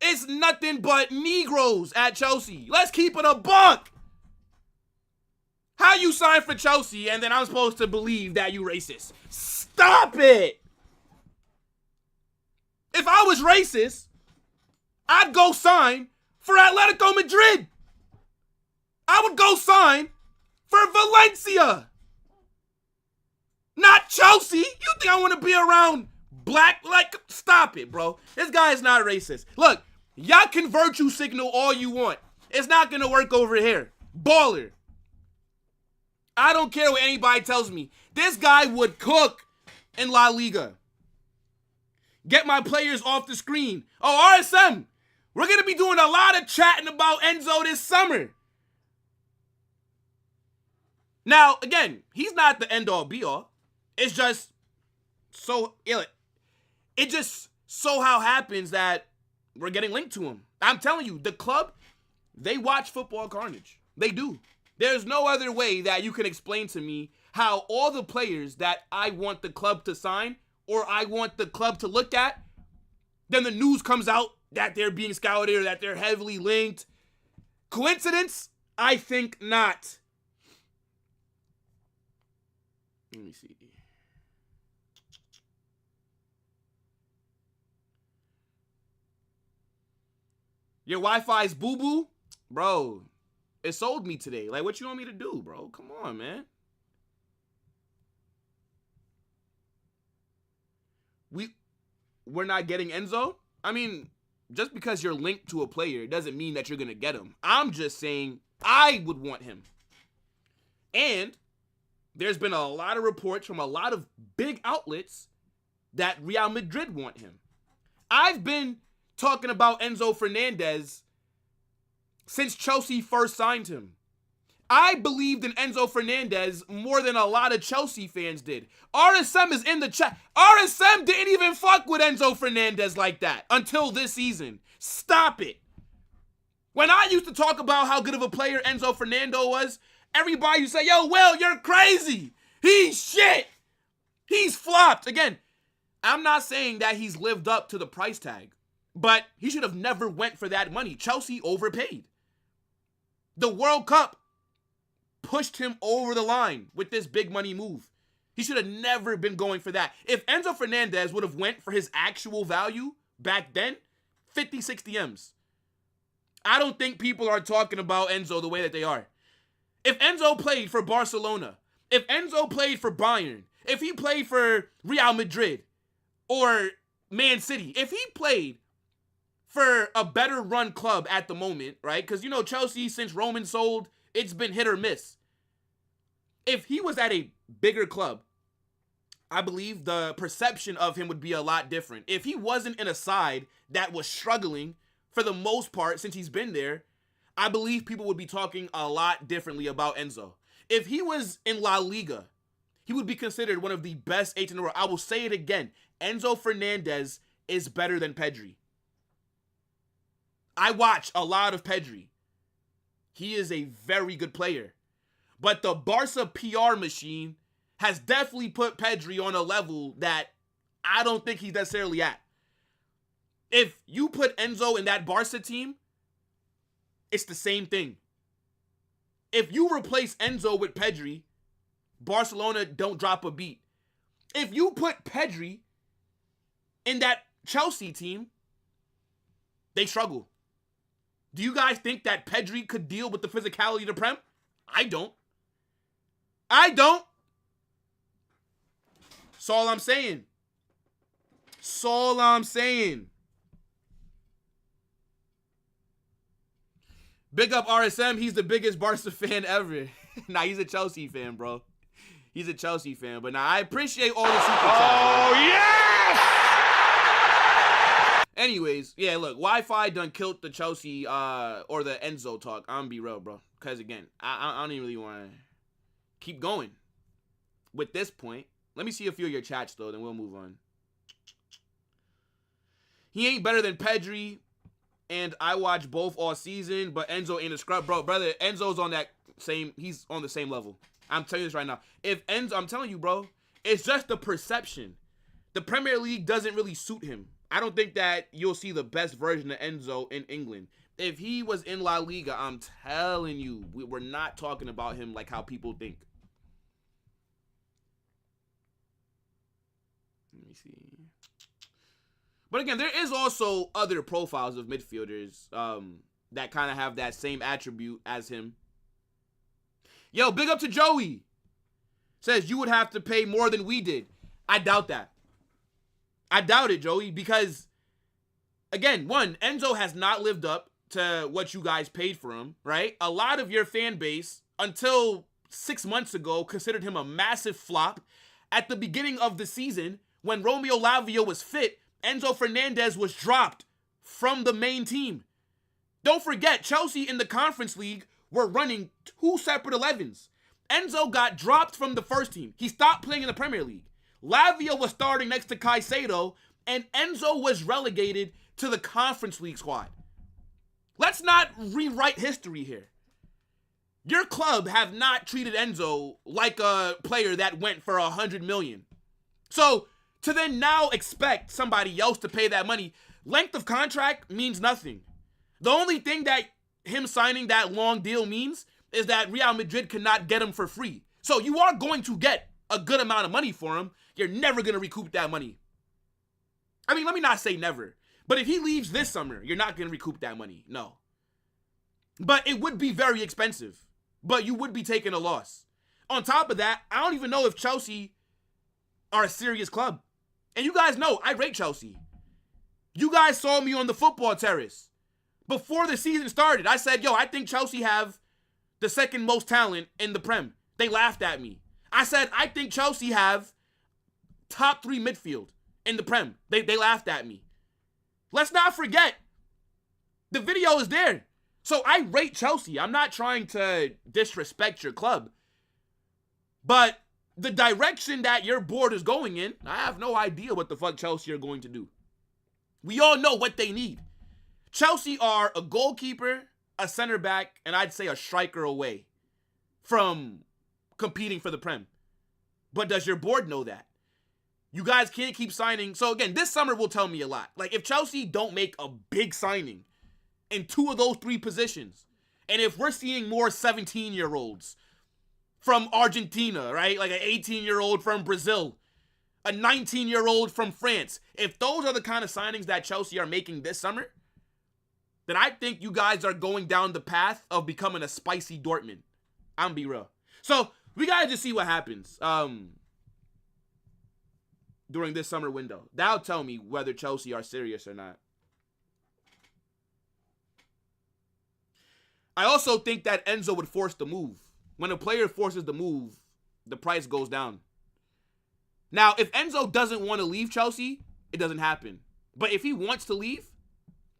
It's nothing but Negroes at Chelsea. Let's keep it a buck. How you sign for Chelsea and then I'm supposed to believe that you racist? Stop it. If I was racist, I'd go sign for Atletico Madrid. I would go sign for Valencia. Not Chelsea. You think I want to be around black? Like, stop it, bro. This guy is not racist. Look, y'all can virtue signal all you want. It's not going to work over here. Baller. I don't care what anybody tells me. This guy would cook in La Liga. Get my players off the screen. Oh, RSM. We're going to be doing a lot of chatting about Enzo this summer. Now, again, he's not the end-all, be-all. It's just so, it just so how happens that we're getting linked to him. I'm telling you, the club, they watch Football Carnage. They do. There's no other way that you can explain to me how all the players that I want the club to sign or I want the club to look at, then the news comes out that they're being scouted or that they're heavily linked. Coincidence? I think not. Let me see. Your Wi-Fi's boo-boo? Bro, it sold me today. Like, what you want me to do, bro? Come on, man. We're not getting Enzo? I mean, just because you're linked to a player doesn't mean that you're going to get him. I'm just saying I would want him. And there's been a lot of reports from a lot of big outlets that Real Madrid want him. I've been talking about Enzo Fernandez since Chelsea first signed him. I believed in Enzo Fernandez more than a lot of Chelsea fans did. RSM is in the chat. RSM didn't even fuck with Enzo Fernandez like that until this season. Stop it. When I used to talk about how good of a player Enzo Fernando was, everybody used to say, yo, Will, you're crazy. He's shit. He's flopped. Again, I'm not saying that he's lived up to the price tag, but he should have never went for that money. Chelsea overpaid. The World Cup pushed him over the line with this big money move. He should have never been going for that. If Enzo Fernandez would have went for his actual value back then, 50, 60 M's. I don't think people are talking about Enzo the way that they are. If Enzo played for Barcelona, if Enzo played for Bayern, if he played for Real Madrid or Man City, if he played for a better run club at the moment, right? Because, you know, Chelsea, since Roman sold, it's been hit or miss. If he was at a bigger club, I believe the perception of him would be a lot different. If he wasn't in a side that was struggling for the most part since he's been there, I believe people would be talking a lot differently about Enzo. If he was in La Liga, he would be considered one of the best 8 in the world. I will say it again. Enzo Fernandez is better than Pedri. I watch a lot of Pedri. He is a very good player. But the Barca PR machine has definitely put Pedri on a level that I don't think he's necessarily at. If you put Enzo in that Barca team, it's the same thing. If you replace Enzo with Pedri, Barcelona don't drop a beat. If you put Pedri in that Chelsea team, they struggle. Do you guys think that Pedri could deal with the physicality of the Prem? I don't. I don't. That's all I'm saying. That's all I'm saying. Big up RSM. He's the biggest Barca fan ever. Nah, he's a Chelsea fan, bro. He's a Chelsea fan. But nah, I appreciate all the super chats. Oh, yes! Anyways, yeah, look, Wi-Fi done killed the Chelsea or the Enzo talk. I'm gonna be real, bro. Because, again, I don't even really want to keep going with this point. Let me see a few of your chats, though, then we'll move on. He ain't better than Pedri, and I watch both all season, but Enzo ain't a scrub. Bro, brother, Enzo's on that same, he's on the same level. I'm telling you this right now. If Enzo, I'm telling you, bro, it's just the perception. The Premier League doesn't really suit him. I don't think that you'll see the best version of Enzo in England. If he was in La Liga, I'm telling you, we're not talking about him like how people think. Let me see. But again, there is also other profiles of midfielders that kind of have that same attribute as him. Yo, big up to Joey. Says you would have to pay more than we did. I doubt that. I doubt it, Joey, because, again, one, Enzo has not lived up to what you guys paid for him, right? A lot of your fan base, until 6 months ago, considered him a massive flop. At the beginning of the season, when Romeo Lavia was fit, Enzo Fernandez was dropped from the main team. Don't forget, Chelsea in the Conference League were running 2 separate 11s. Enzo got dropped from the first team. He stopped playing in the Premier League. Lavia was starting next to Caicedo, and Enzo was relegated to the Conference League squad. Let's not rewrite history here. Your club have not treated Enzo like a player that went for 100 million. So, to then now expect somebody else to pay that money, length of contract means nothing. The only thing that him signing that long deal means is that Real Madrid cannot get him for free. So you are going to get a good amount of money for him. You're never going to recoup that money. I mean, let me not say never. But if he leaves this summer, you're not going to recoup that money. No. But it would be very expensive. But you would be taking a loss. On top of that, I don't even know if Chelsea are a serious club. And you guys know, I rate Chelsea. You guys saw me on the football terrace. Before the season started, I said, yo, I think Chelsea have the second most talent in the Prem. They laughed at me. I said, I think Chelsea have top 3 midfield in the Prem. They laughed at me. Let's not forget, the video is there. So I rate Chelsea. I'm not trying to disrespect your club. But the direction that your board is going in, I have no idea what the fuck Chelsea are going to do. We all know what they need. Chelsea are a goalkeeper, a center back, and I'd say a striker away from competing for the Prem. But does your board know that? You guys can't keep signing. So again, this summer will tell me a lot. Like if Chelsea don't make a big signing in 2 of those 3 positions, and if we're seeing more 17-year-olds from Argentina, right? Like an 18-year-old from Brazil, a 19-year-old from France. If those are the kind of signings that Chelsea are making this summer, then I think you guys are going down the path of becoming a spicy Dortmund. I'm be real. So we gotta just see what happens during this summer window. That'll tell me whether Chelsea are serious or not. I also think that Enzo would force the move. When a player forces the move, the price goes down. Now, if Enzo doesn't want to leave Chelsea, it doesn't happen. But if he wants to leave,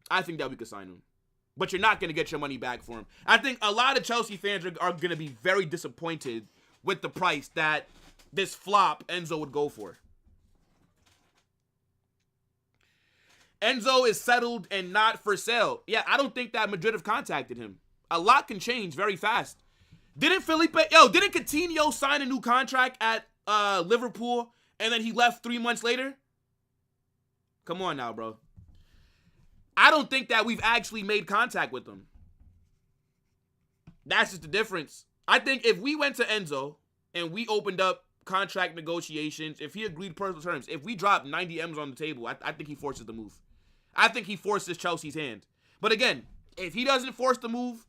I think that we could sign him. But you're not going to get your money back for him. I think a lot of Chelsea fans are going to be very disappointed with the price that this flop Enzo would go for. Enzo is settled and not for sale. Yeah, I don't think that Madrid have contacted him. A lot can change very fast. Didn't Coutinho sign a new contract at Liverpool and then he left 3 months later? Come on now, bro. I don't think that we've actually made contact with him. That's just the difference. I think if we went to Enzo and we opened up contract negotiations, if he agreed personal terms, if we dropped 90 M's on the table, I think he forces the move. I think he forces Chelsea's hand. But again, if he doesn't force the move,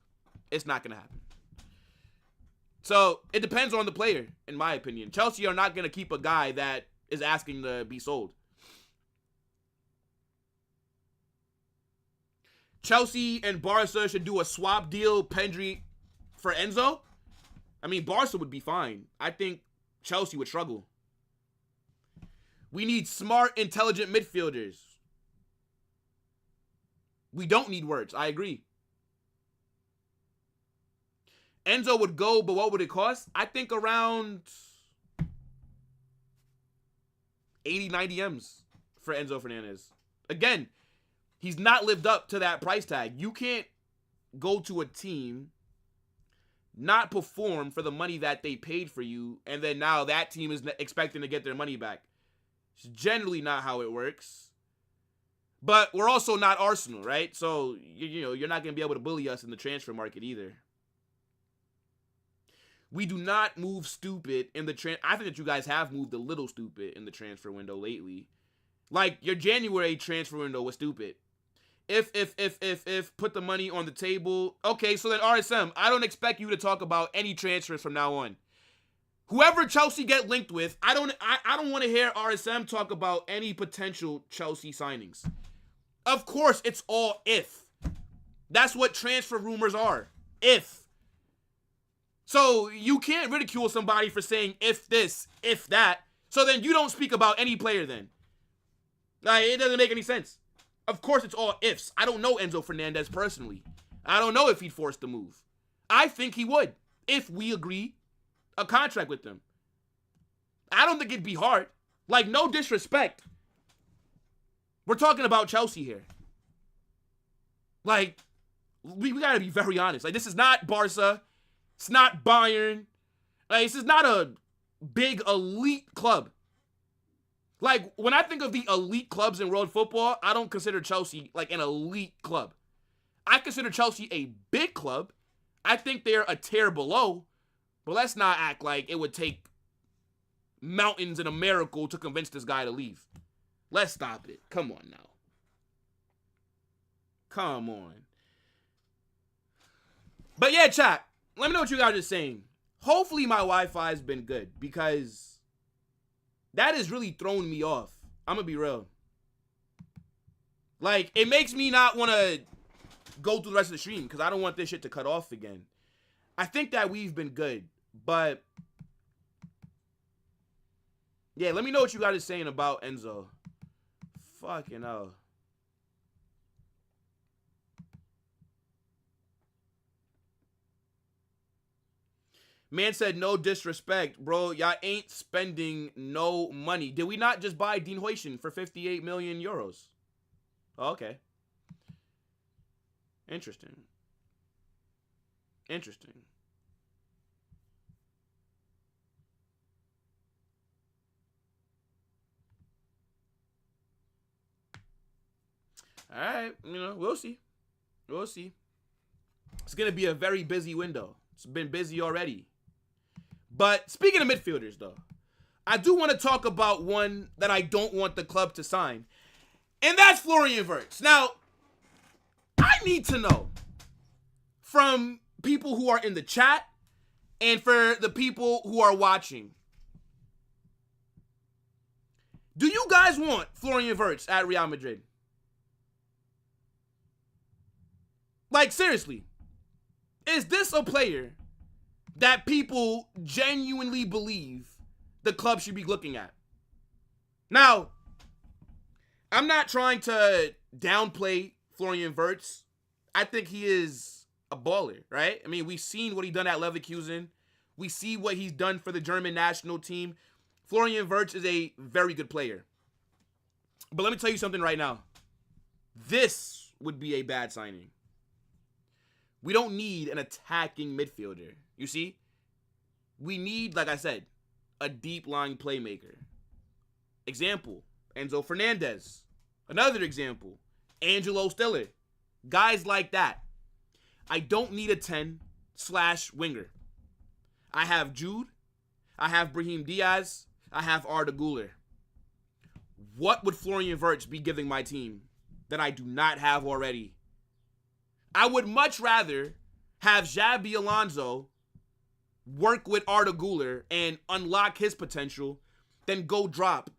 it's not going to happen. So it depends on the player, in my opinion. Chelsea are not going to keep a guy that is asking to be sold. Chelsea and Barca should do a swap deal, Pendry for Enzo. I mean, Barca would be fine. I think Chelsea would struggle. We need smart, intelligent midfielders. We don't need words. I agree. Enzo would go, but what would it cost? I think around 80, 90 M's for Enzo Fernandez. Again, he's not lived up to that price tag. You can't go to a team, not perform for the money that they paid for you, and then now that team is expecting to get their money back. It's generally not how it works. But we're also not Arsenal, right? So, you're not going to be able to bully us in the transfer market either. We do not move stupid in the I think that you guys have moved a little stupid in the transfer window lately. Like, your January transfer window was stupid. If put the money on the table. Okay, so then RSM, I don't expect you to talk about any transfers from now on. Whoever Chelsea get linked with, I don't want to hear RSM talk about any potential Chelsea signings. Of course, it's all if. That's what transfer rumors are. If. So you can't ridicule somebody for saying if this, if that. So then you don't speak about any player then. Like, it doesn't make any sense. Of course, it's all ifs. I don't know Enzo Fernandez personally. I don't know if he'd force the move. I think he would if we agree a contract with them. I don't think it'd be hard. Like, no disrespect. We're talking about Chelsea here. Like, we gotta be very honest. Like, this is not Barca. It's not Bayern. Like, this is not a big elite club. Like, when I think of the elite clubs in world football, I don't consider Chelsea like an elite club. I consider Chelsea a big club. I think they're a tier below. But let's not act like it would take mountains and a miracle to convince this guy to leave. Let's stop it. Come on now. Come on. But yeah, chat. Let me know what you guys are saying. Hopefully my Wi-Fi has been good because that has really thrown me off. I'm going to be real. Like, it makes me not want to go through the rest of the stream because I don't want this shit to cut off again. I think that we've been good, but yeah, let me know what you guys are saying about Enzo. Fucking hell. Man said, no disrespect, bro. Y'all ain't spending no money. Did we not just buy Dean Huijsen for 58 million euros? Oh, okay. Interesting. Interesting. All right. We'll see. We'll see. It's going to be a very busy window. It's been busy already. But speaking of midfielders, though, I do want to talk about one that I don't want the club to sign, and that's Florian Wirtz. Now, I need to know from people who are in the chat and for the people who are watching, do you guys want Florian Wirtz at Real Madrid? Like, seriously, is this a player that people genuinely believe the club should be looking at? Now, I'm not trying to downplay Florian Wirtz. I think he is a baller, right? I mean, we've seen what he's done at Leverkusen. We see what he's done for the German national team. Florian Wirtz is a very good player. But let me tell you something right now. This would be a bad signing. We don't need an attacking midfielder. You see? We need, like I said, a deep-lying playmaker. Example, Enzo Fernandez. Another example, Angelo Stiller. Guys like that. I don't need a 10/winger. I have Jude. I have Brahim Diaz. I have Arda Güler. What would Florian Wirtz be giving my team that I do not have already? I would much rather have Xabi Alonso work with Arda Güler and unlock his potential than go drop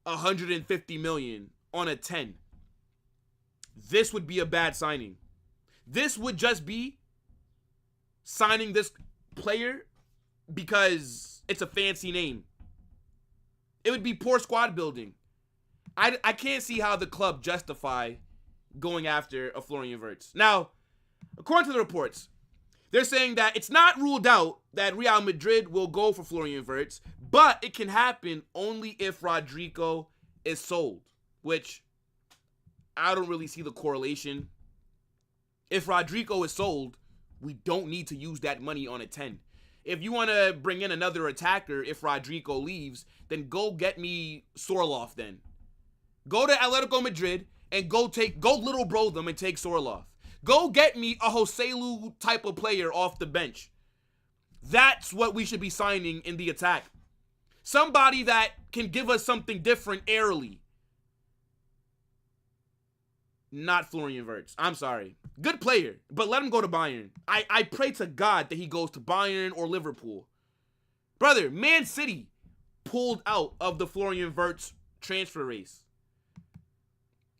150 million on a 10. This would be a bad signing. This would just be signing this player because it's a fancy name. It would be poor squad building. I can't see how the club justify going after a Florian Wirtz. Now, according to the reports, they're saying that it's not ruled out that Real Madrid will go for Florian Wirtz, but it can happen only if Rodrygo is sold, which I don't really see the correlation. If Rodrygo is sold, we don't need to use that money on a 10. If you want to bring in another attacker if Rodrygo leaves, then go get me Sorloth then. Go to Atletico Madrid and go little bro them and take Sorloth. Go get me a Joselu type of player off the bench. That's what we should be signing in the attack. Somebody that can give us something different airily. Not Florian Wirtz. I'm sorry. Good player, but let him go to Bayern. I pray to God that he goes to Bayern or Liverpool. Brother, Man City pulled out of the Florian Wirtz transfer race.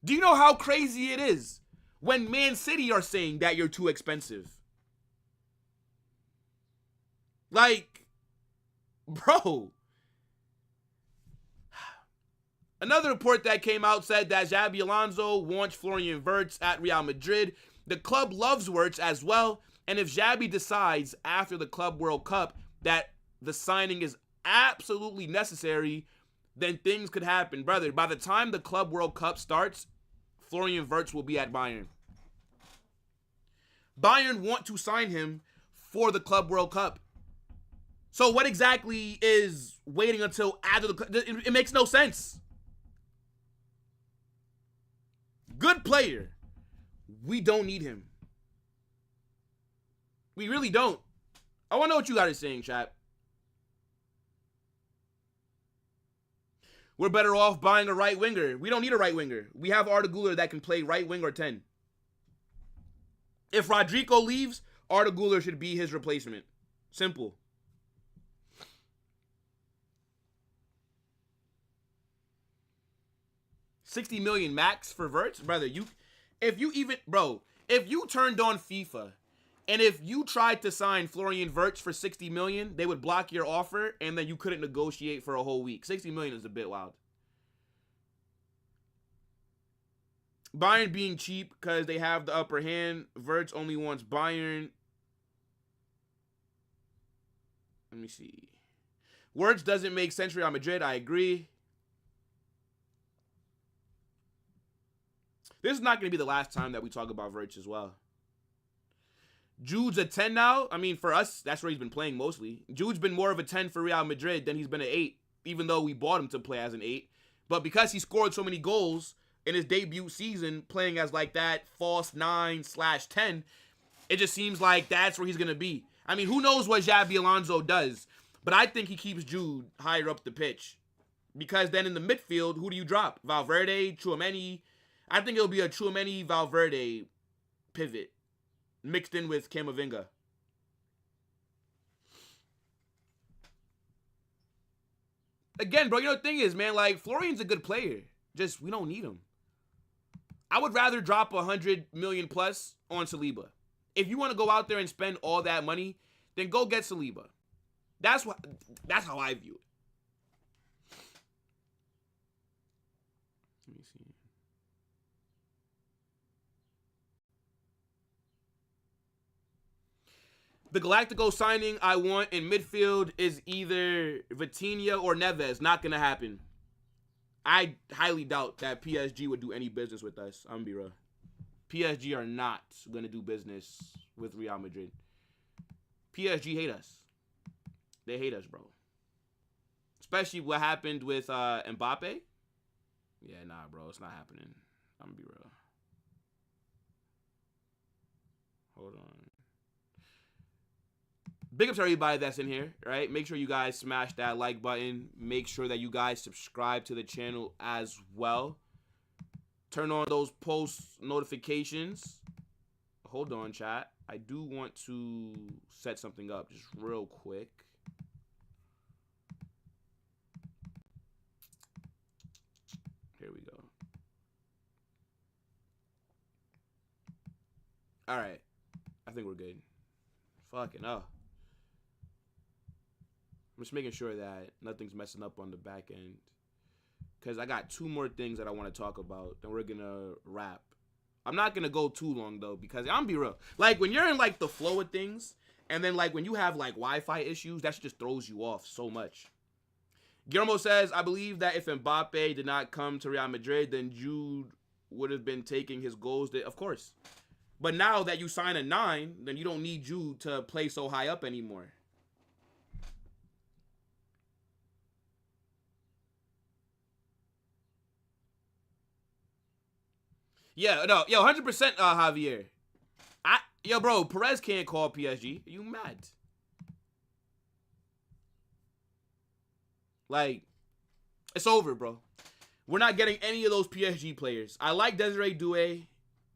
Do you know how crazy it is when Man City are saying that you're too expensive? Like, bro. Another report that came out said that Xabi Alonso wants Florian Wirtz at Real Madrid. The club loves Wirtz as well, and if Xabi decides after the Club World Cup that the signing is absolutely necessary, then things could happen. Brother, by the time the Club World Cup starts, Florian Wirtz will be at Bayern. Bayern want to sign him for the Club World Cup. So what exactly is waiting until after the... It makes no sense. Good player. We don't need him. We really don't. I want to know what you guys are saying, chat. We're better off buying a right winger. We don't need a right winger. We have Arda Güler that can play right wing or 10. If Rodrygo leaves, Arda Güler should be his replacement. Simple. $60 million max for Wirtz? Brother, if you turned on FIFA and if you tried to sign Florian Wirtz for $60 million, they would block your offer and then you couldn't negotiate for a whole week. $60 million is a bit wild. Bayern being cheap because they have the upper hand. Wirtz only wants Bayern. Let me see. Wirtz doesn't make sense for Real Madrid. I agree. This is not going to be the last time that we talk about Wirtz as well. Jude's a 10 now. I mean, for us, that's where he's been playing mostly. Jude's been more of a 10 for Real Madrid than he's been an 8, even though we bought him to play as an 8. But because he scored so many goals in his debut season, playing as like that false 9/10, it just seems like that's where he's going to be. I mean, who knows what Xabi Alonso does, but I think he keeps Jude higher up the pitch. Because then in the midfield, who do you drop? Valverde, Tchouaméni. I think it'll be a Tchouaméni Valverde pivot mixed in with Camavinga. Again, bro, you know the thing is, man, like Florian's a good player. Just we don't need him. I would rather drop 100 million plus on Saliba. If you want to go out there and spend all that money, then go get Saliba. That's how I view it. Let me see. The Galactico signing I want in midfield is either Vitinha or Neves. Not going to happen. I highly doubt that PSG would do any business with us. I'm be real. PSG are not going to do business with Real Madrid. PSG hate us. They hate us, bro. Especially what happened with Mbappe. Yeah, nah, bro. It's not happening. I'm going to be real. Hold on. Big ups to everybody that's in here, right? Make sure you guys smash that like button. Make sure that you guys subscribe to the channel as well. Turn on those post notifications. Hold on, chat. I do want to set something up just real quick. Here we go. All right. I think we're good. Fucking oh. I'm just making sure that nothing's messing up on the back end. Because I got 2 more things that I want to talk about. Then we're going to wrap. I'm not going to go too long, though. Because I'm be real. Like, when you're in, like, the flow of things. And then, like, when you have, like, Wi-Fi issues. That just throws you off so much. Guillermo says, I believe that if Mbappe did not come to Real Madrid, then Jude would have been taking his goals. Of course. But now that you sign a 9, then you don't need Jude to play so high up anymore. Yeah, no, yo, 100% Javier. Yo, bro, Perez can't call PSG. Are you mad? Like, it's over, bro. We're not getting any of those PSG players. I like Desiree Doué.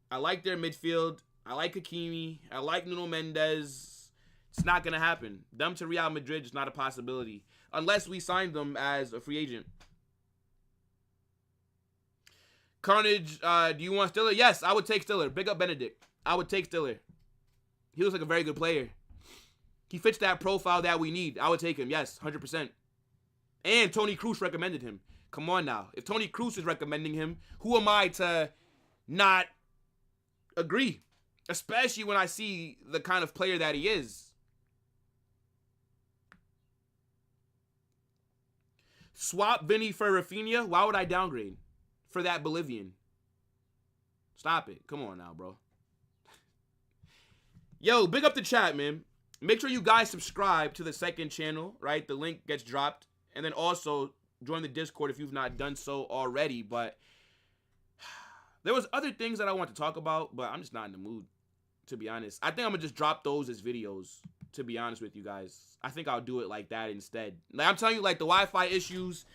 I like their midfield. I like Hakimi. I like Nuno Mendes. It's not going to happen. Them to Real Madrid is not a possibility. Unless we sign them as a free agent. Carnage, do you want Stiller? Yes, I would take Stiller. Big up Benedict. I would take Stiller. He looks like a very good player. He fits that profile that we need. I would take him. Yes, 100%. And Tony Cruz recommended him. Come on now. If Tony Cruz is recommending him, who am I to not agree? Especially when I see the kind of player that he is. Swap Vinny for Rafinha? Why would I downgrade for that Bolivian? Stop it. Come on now, bro. Yo, big up the chat, man. Make sure you guys subscribe to the second channel, right? The link gets dropped. And then also join the Discord if you've not done so already. But there was other things that I want to talk about, but I'm just not in the mood, to be honest. I think I'm going to just drop those as videos, to be honest with you guys. I think I'll do it like that instead. Like, I'm telling you, like, the Wi-Fi issues,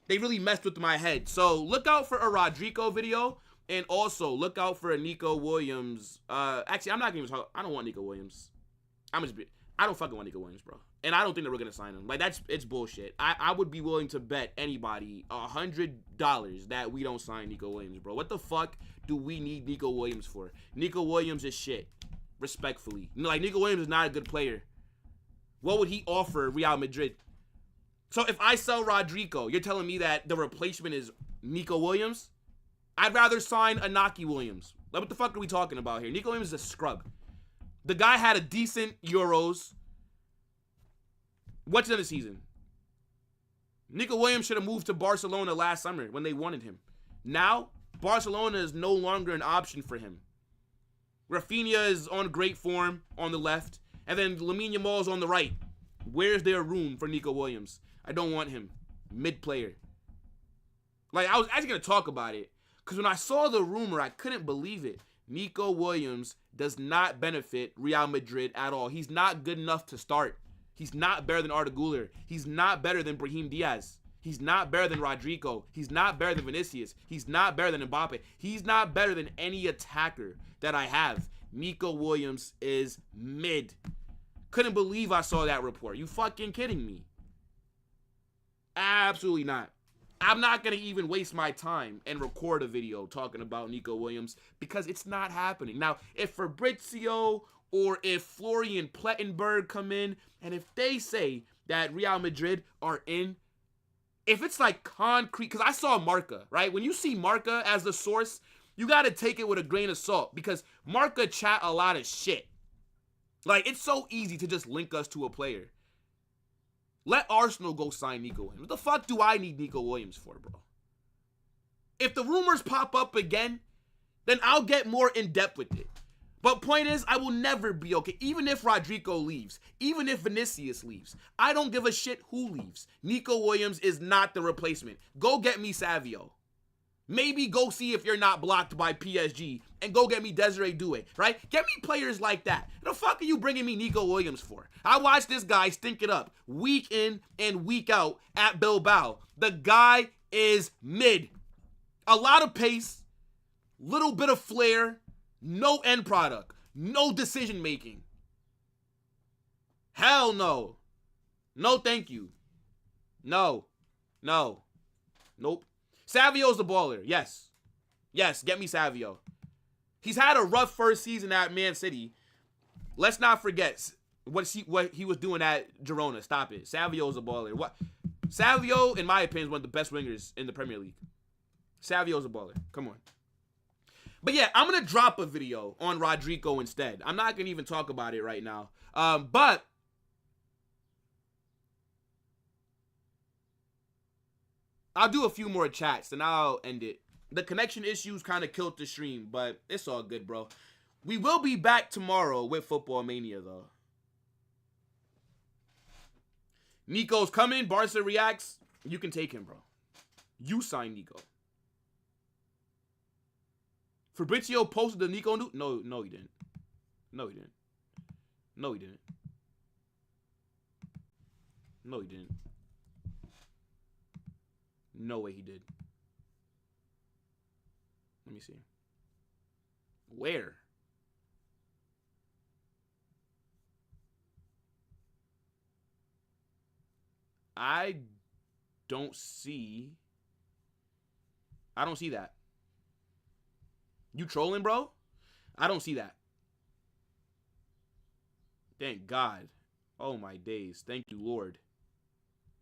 they really messed with my head. So look out for a Rodrygo video. And also, look out for a Nico Williams. Actually, I'm not going to talk. I don't want Nico Williams. I don't fucking want Nico Williams, bro. And I don't think that we're going to sign him. Like, it's bullshit. I would be willing to bet anybody $100 that we don't sign Nico Williams, bro. What the fuck do we need Nico Williams for? Nico Williams is shit. Respectfully. Like, Nico Williams is not a good player. What would he offer Real Madrid? So, if I sell Rodrygo, you're telling me that the replacement is Nico Williams? I'd rather sign Inaki Williams. Like, what the fuck are we talking about here? Nico Williams is a scrub. The guy had a decent Euros. What's in the season? Nico Williams should have moved to Barcelona last summer when they wanted him. Now, Barcelona is no longer an option for him. Rafinha is on great form on the left. And then Lamine Yamal is on the right. Where's there room for Nico Williams? I don't want him. Mid-player. Like, I was actually going to talk about it. Because when I saw the rumor, I couldn't believe it. Nico Williams does not benefit Real Madrid at all. He's not good enough to start. He's not better than Arda Güler. He's not better than Brahim Diaz. He's not better than Rodrygo. He's not better than Vinicius. He's not better than Mbappe. He's not better than any attacker that I have. Nico Williams is mid. Couldn't believe I saw that report. You fucking kidding me? Absolutely not. I'm not going to even waste my time and record a video talking about Nico Williams because it's not happening. Now, if Fabrizio or if Florian Plettenberg come in and if they say that Real Madrid are in, if it's like concrete, because I saw Marca, right? When you see Marca as the source, you got to take it with a grain of salt because Marca chat a lot of shit. Like, it's so easy to just link us to a player. Let Arsenal go sign Nico Williams. What the fuck do I need Nico Williams for, bro? If the rumors pop up again, then I'll get more in-depth with it. But point is, I will never be okay. Even if Rodrygo leaves, even if Vinicius leaves, I don't give a shit who leaves. Nico Williams is not the replacement. Go get me Savio. Maybe go see if you're not blocked by PSG and go get me Desiree Doué, right? Get me players like that. The fuck are you bringing me Nico Williams for? I watched this guy stink it up week in and week out at Bilbao. The guy is mid. A lot of pace, little bit of flair, no end product, no decision making. Hell no. No, thank you. No. Nope. Savio's the baller. Yes. Yes, get me Savio. He's had a rough first season at Man City. Let's not forget what he was doing at Girona. Stop it. Savio's a baller. What? Savio, in my opinion, is one of the best wingers in the Premier League. Savio's a baller. Come on. But yeah, I'm going to drop a video on Rodrygo instead. I'm not going to even talk about it right now. But I'll do a few more chats and I'll end it. The connection issues kind of killed the stream, but it's all good, bro. We will be back tomorrow with Football Mania, though. Nico's coming. Barca reacts. You can take him, bro. You sign Nico. Fabrizio posted the Nico news? No, he didn't. No, he didn't. No, he didn't. No, he didn't. No way he did. Let me see. Where? I don't see that. You trolling, bro? I don't see that. Thank God. Oh my days. Thank you, Lord.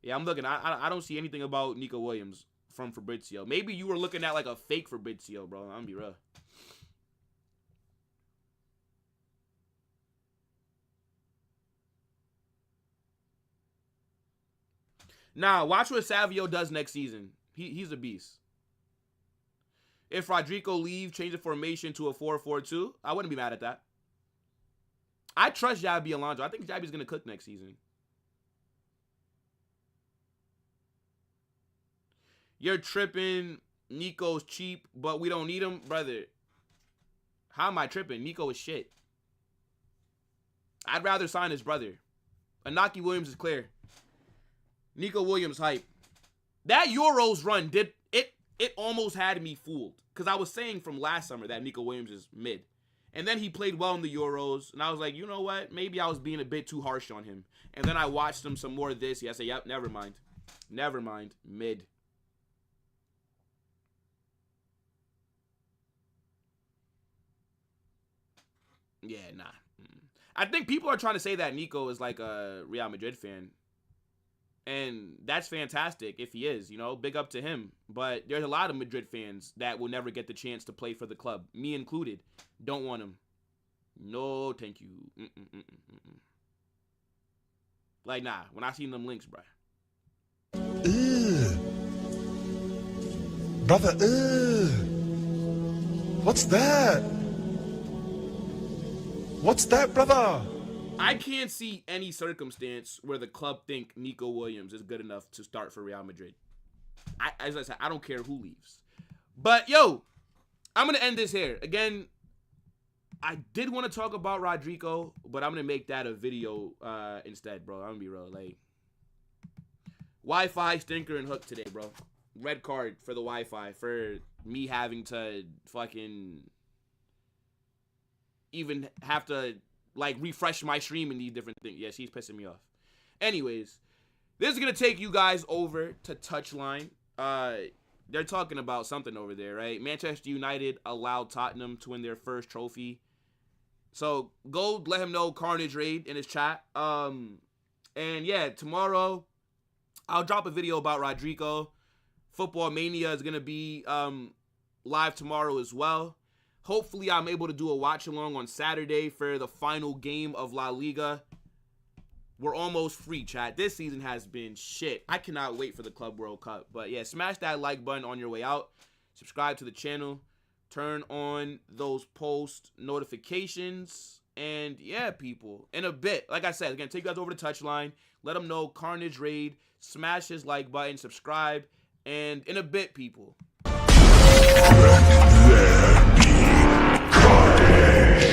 Yeah, I'm looking. I don't see anything about Nico Williams from Fabrizio. Maybe you were looking at like a fake Fabrizio, bro. I'm gonna be real. Nah, watch what Savio does next season. He's a beast. If Rodrygo leaves, change the formation to a 4-4-2, I wouldn't be mad at that. I trust Xabi Alonso. I think Xabi's going to cook next season. You're tripping. Nico's cheap, but we don't need him. Brother, how am I tripping? Nico is shit. I'd rather sign his brother. Nico Williams is clear. Nico Williams hype. That Euros run did it almost had me fooled. Because I was saying from last summer that Nico Williams is mid. And then he played well in the Euros. And I was like, you know what? Maybe I was being a bit too harsh on him. And then I watched him some more of this. I said, yep, never mind. Never mind. Mid. Yeah, nah. I think people are trying to say that Nico is like a Real Madrid fan. And that's fantastic if he is, you know, big up to him. But there's a lot of Madrid fans that will never get the chance to play for the club, me included. Don't want him. No, thank you. Like, nah, when I seen them links, bruh. Brother, what's that? What's that, brother? I can't see any circumstance where the club think Nico Williams is good enough to start for Real Madrid. As I said, I don't care who leaves. But, yo, I'm going to end this here. Again, I did want to talk about Rodrygo, but I'm going to make that a video instead, bro. I'm going to be real. Like, Wi-Fi, stinker, and hook today, bro. Red card for the Wi-Fi for me having to fucking even have to like refresh my stream and these different things. Yes, he's pissing me off. Anyways, this is gonna take you guys over to Touchline. They're talking about something over there, right? Manchester United allowed Tottenham to win their first trophy. So go let him know Carnage Raid in his chat. And yeah, tomorrow I'll drop a video about Rodrygo. Football Mania is gonna be live tomorrow as well. Hopefully, I'm able to do a watch-along on Saturday for the final game of La Liga. We're almost free, chat. This season has been shit. I cannot wait for the Club World Cup. But, yeah, smash that like button on your way out. Subscribe to the channel. Turn on those post notifications. And, yeah, people, in a bit, like I said, again, take you guys over to Touchline. Let them know Carnage Raid. Smash his like button. Subscribe. And in a bit, people. Carnage.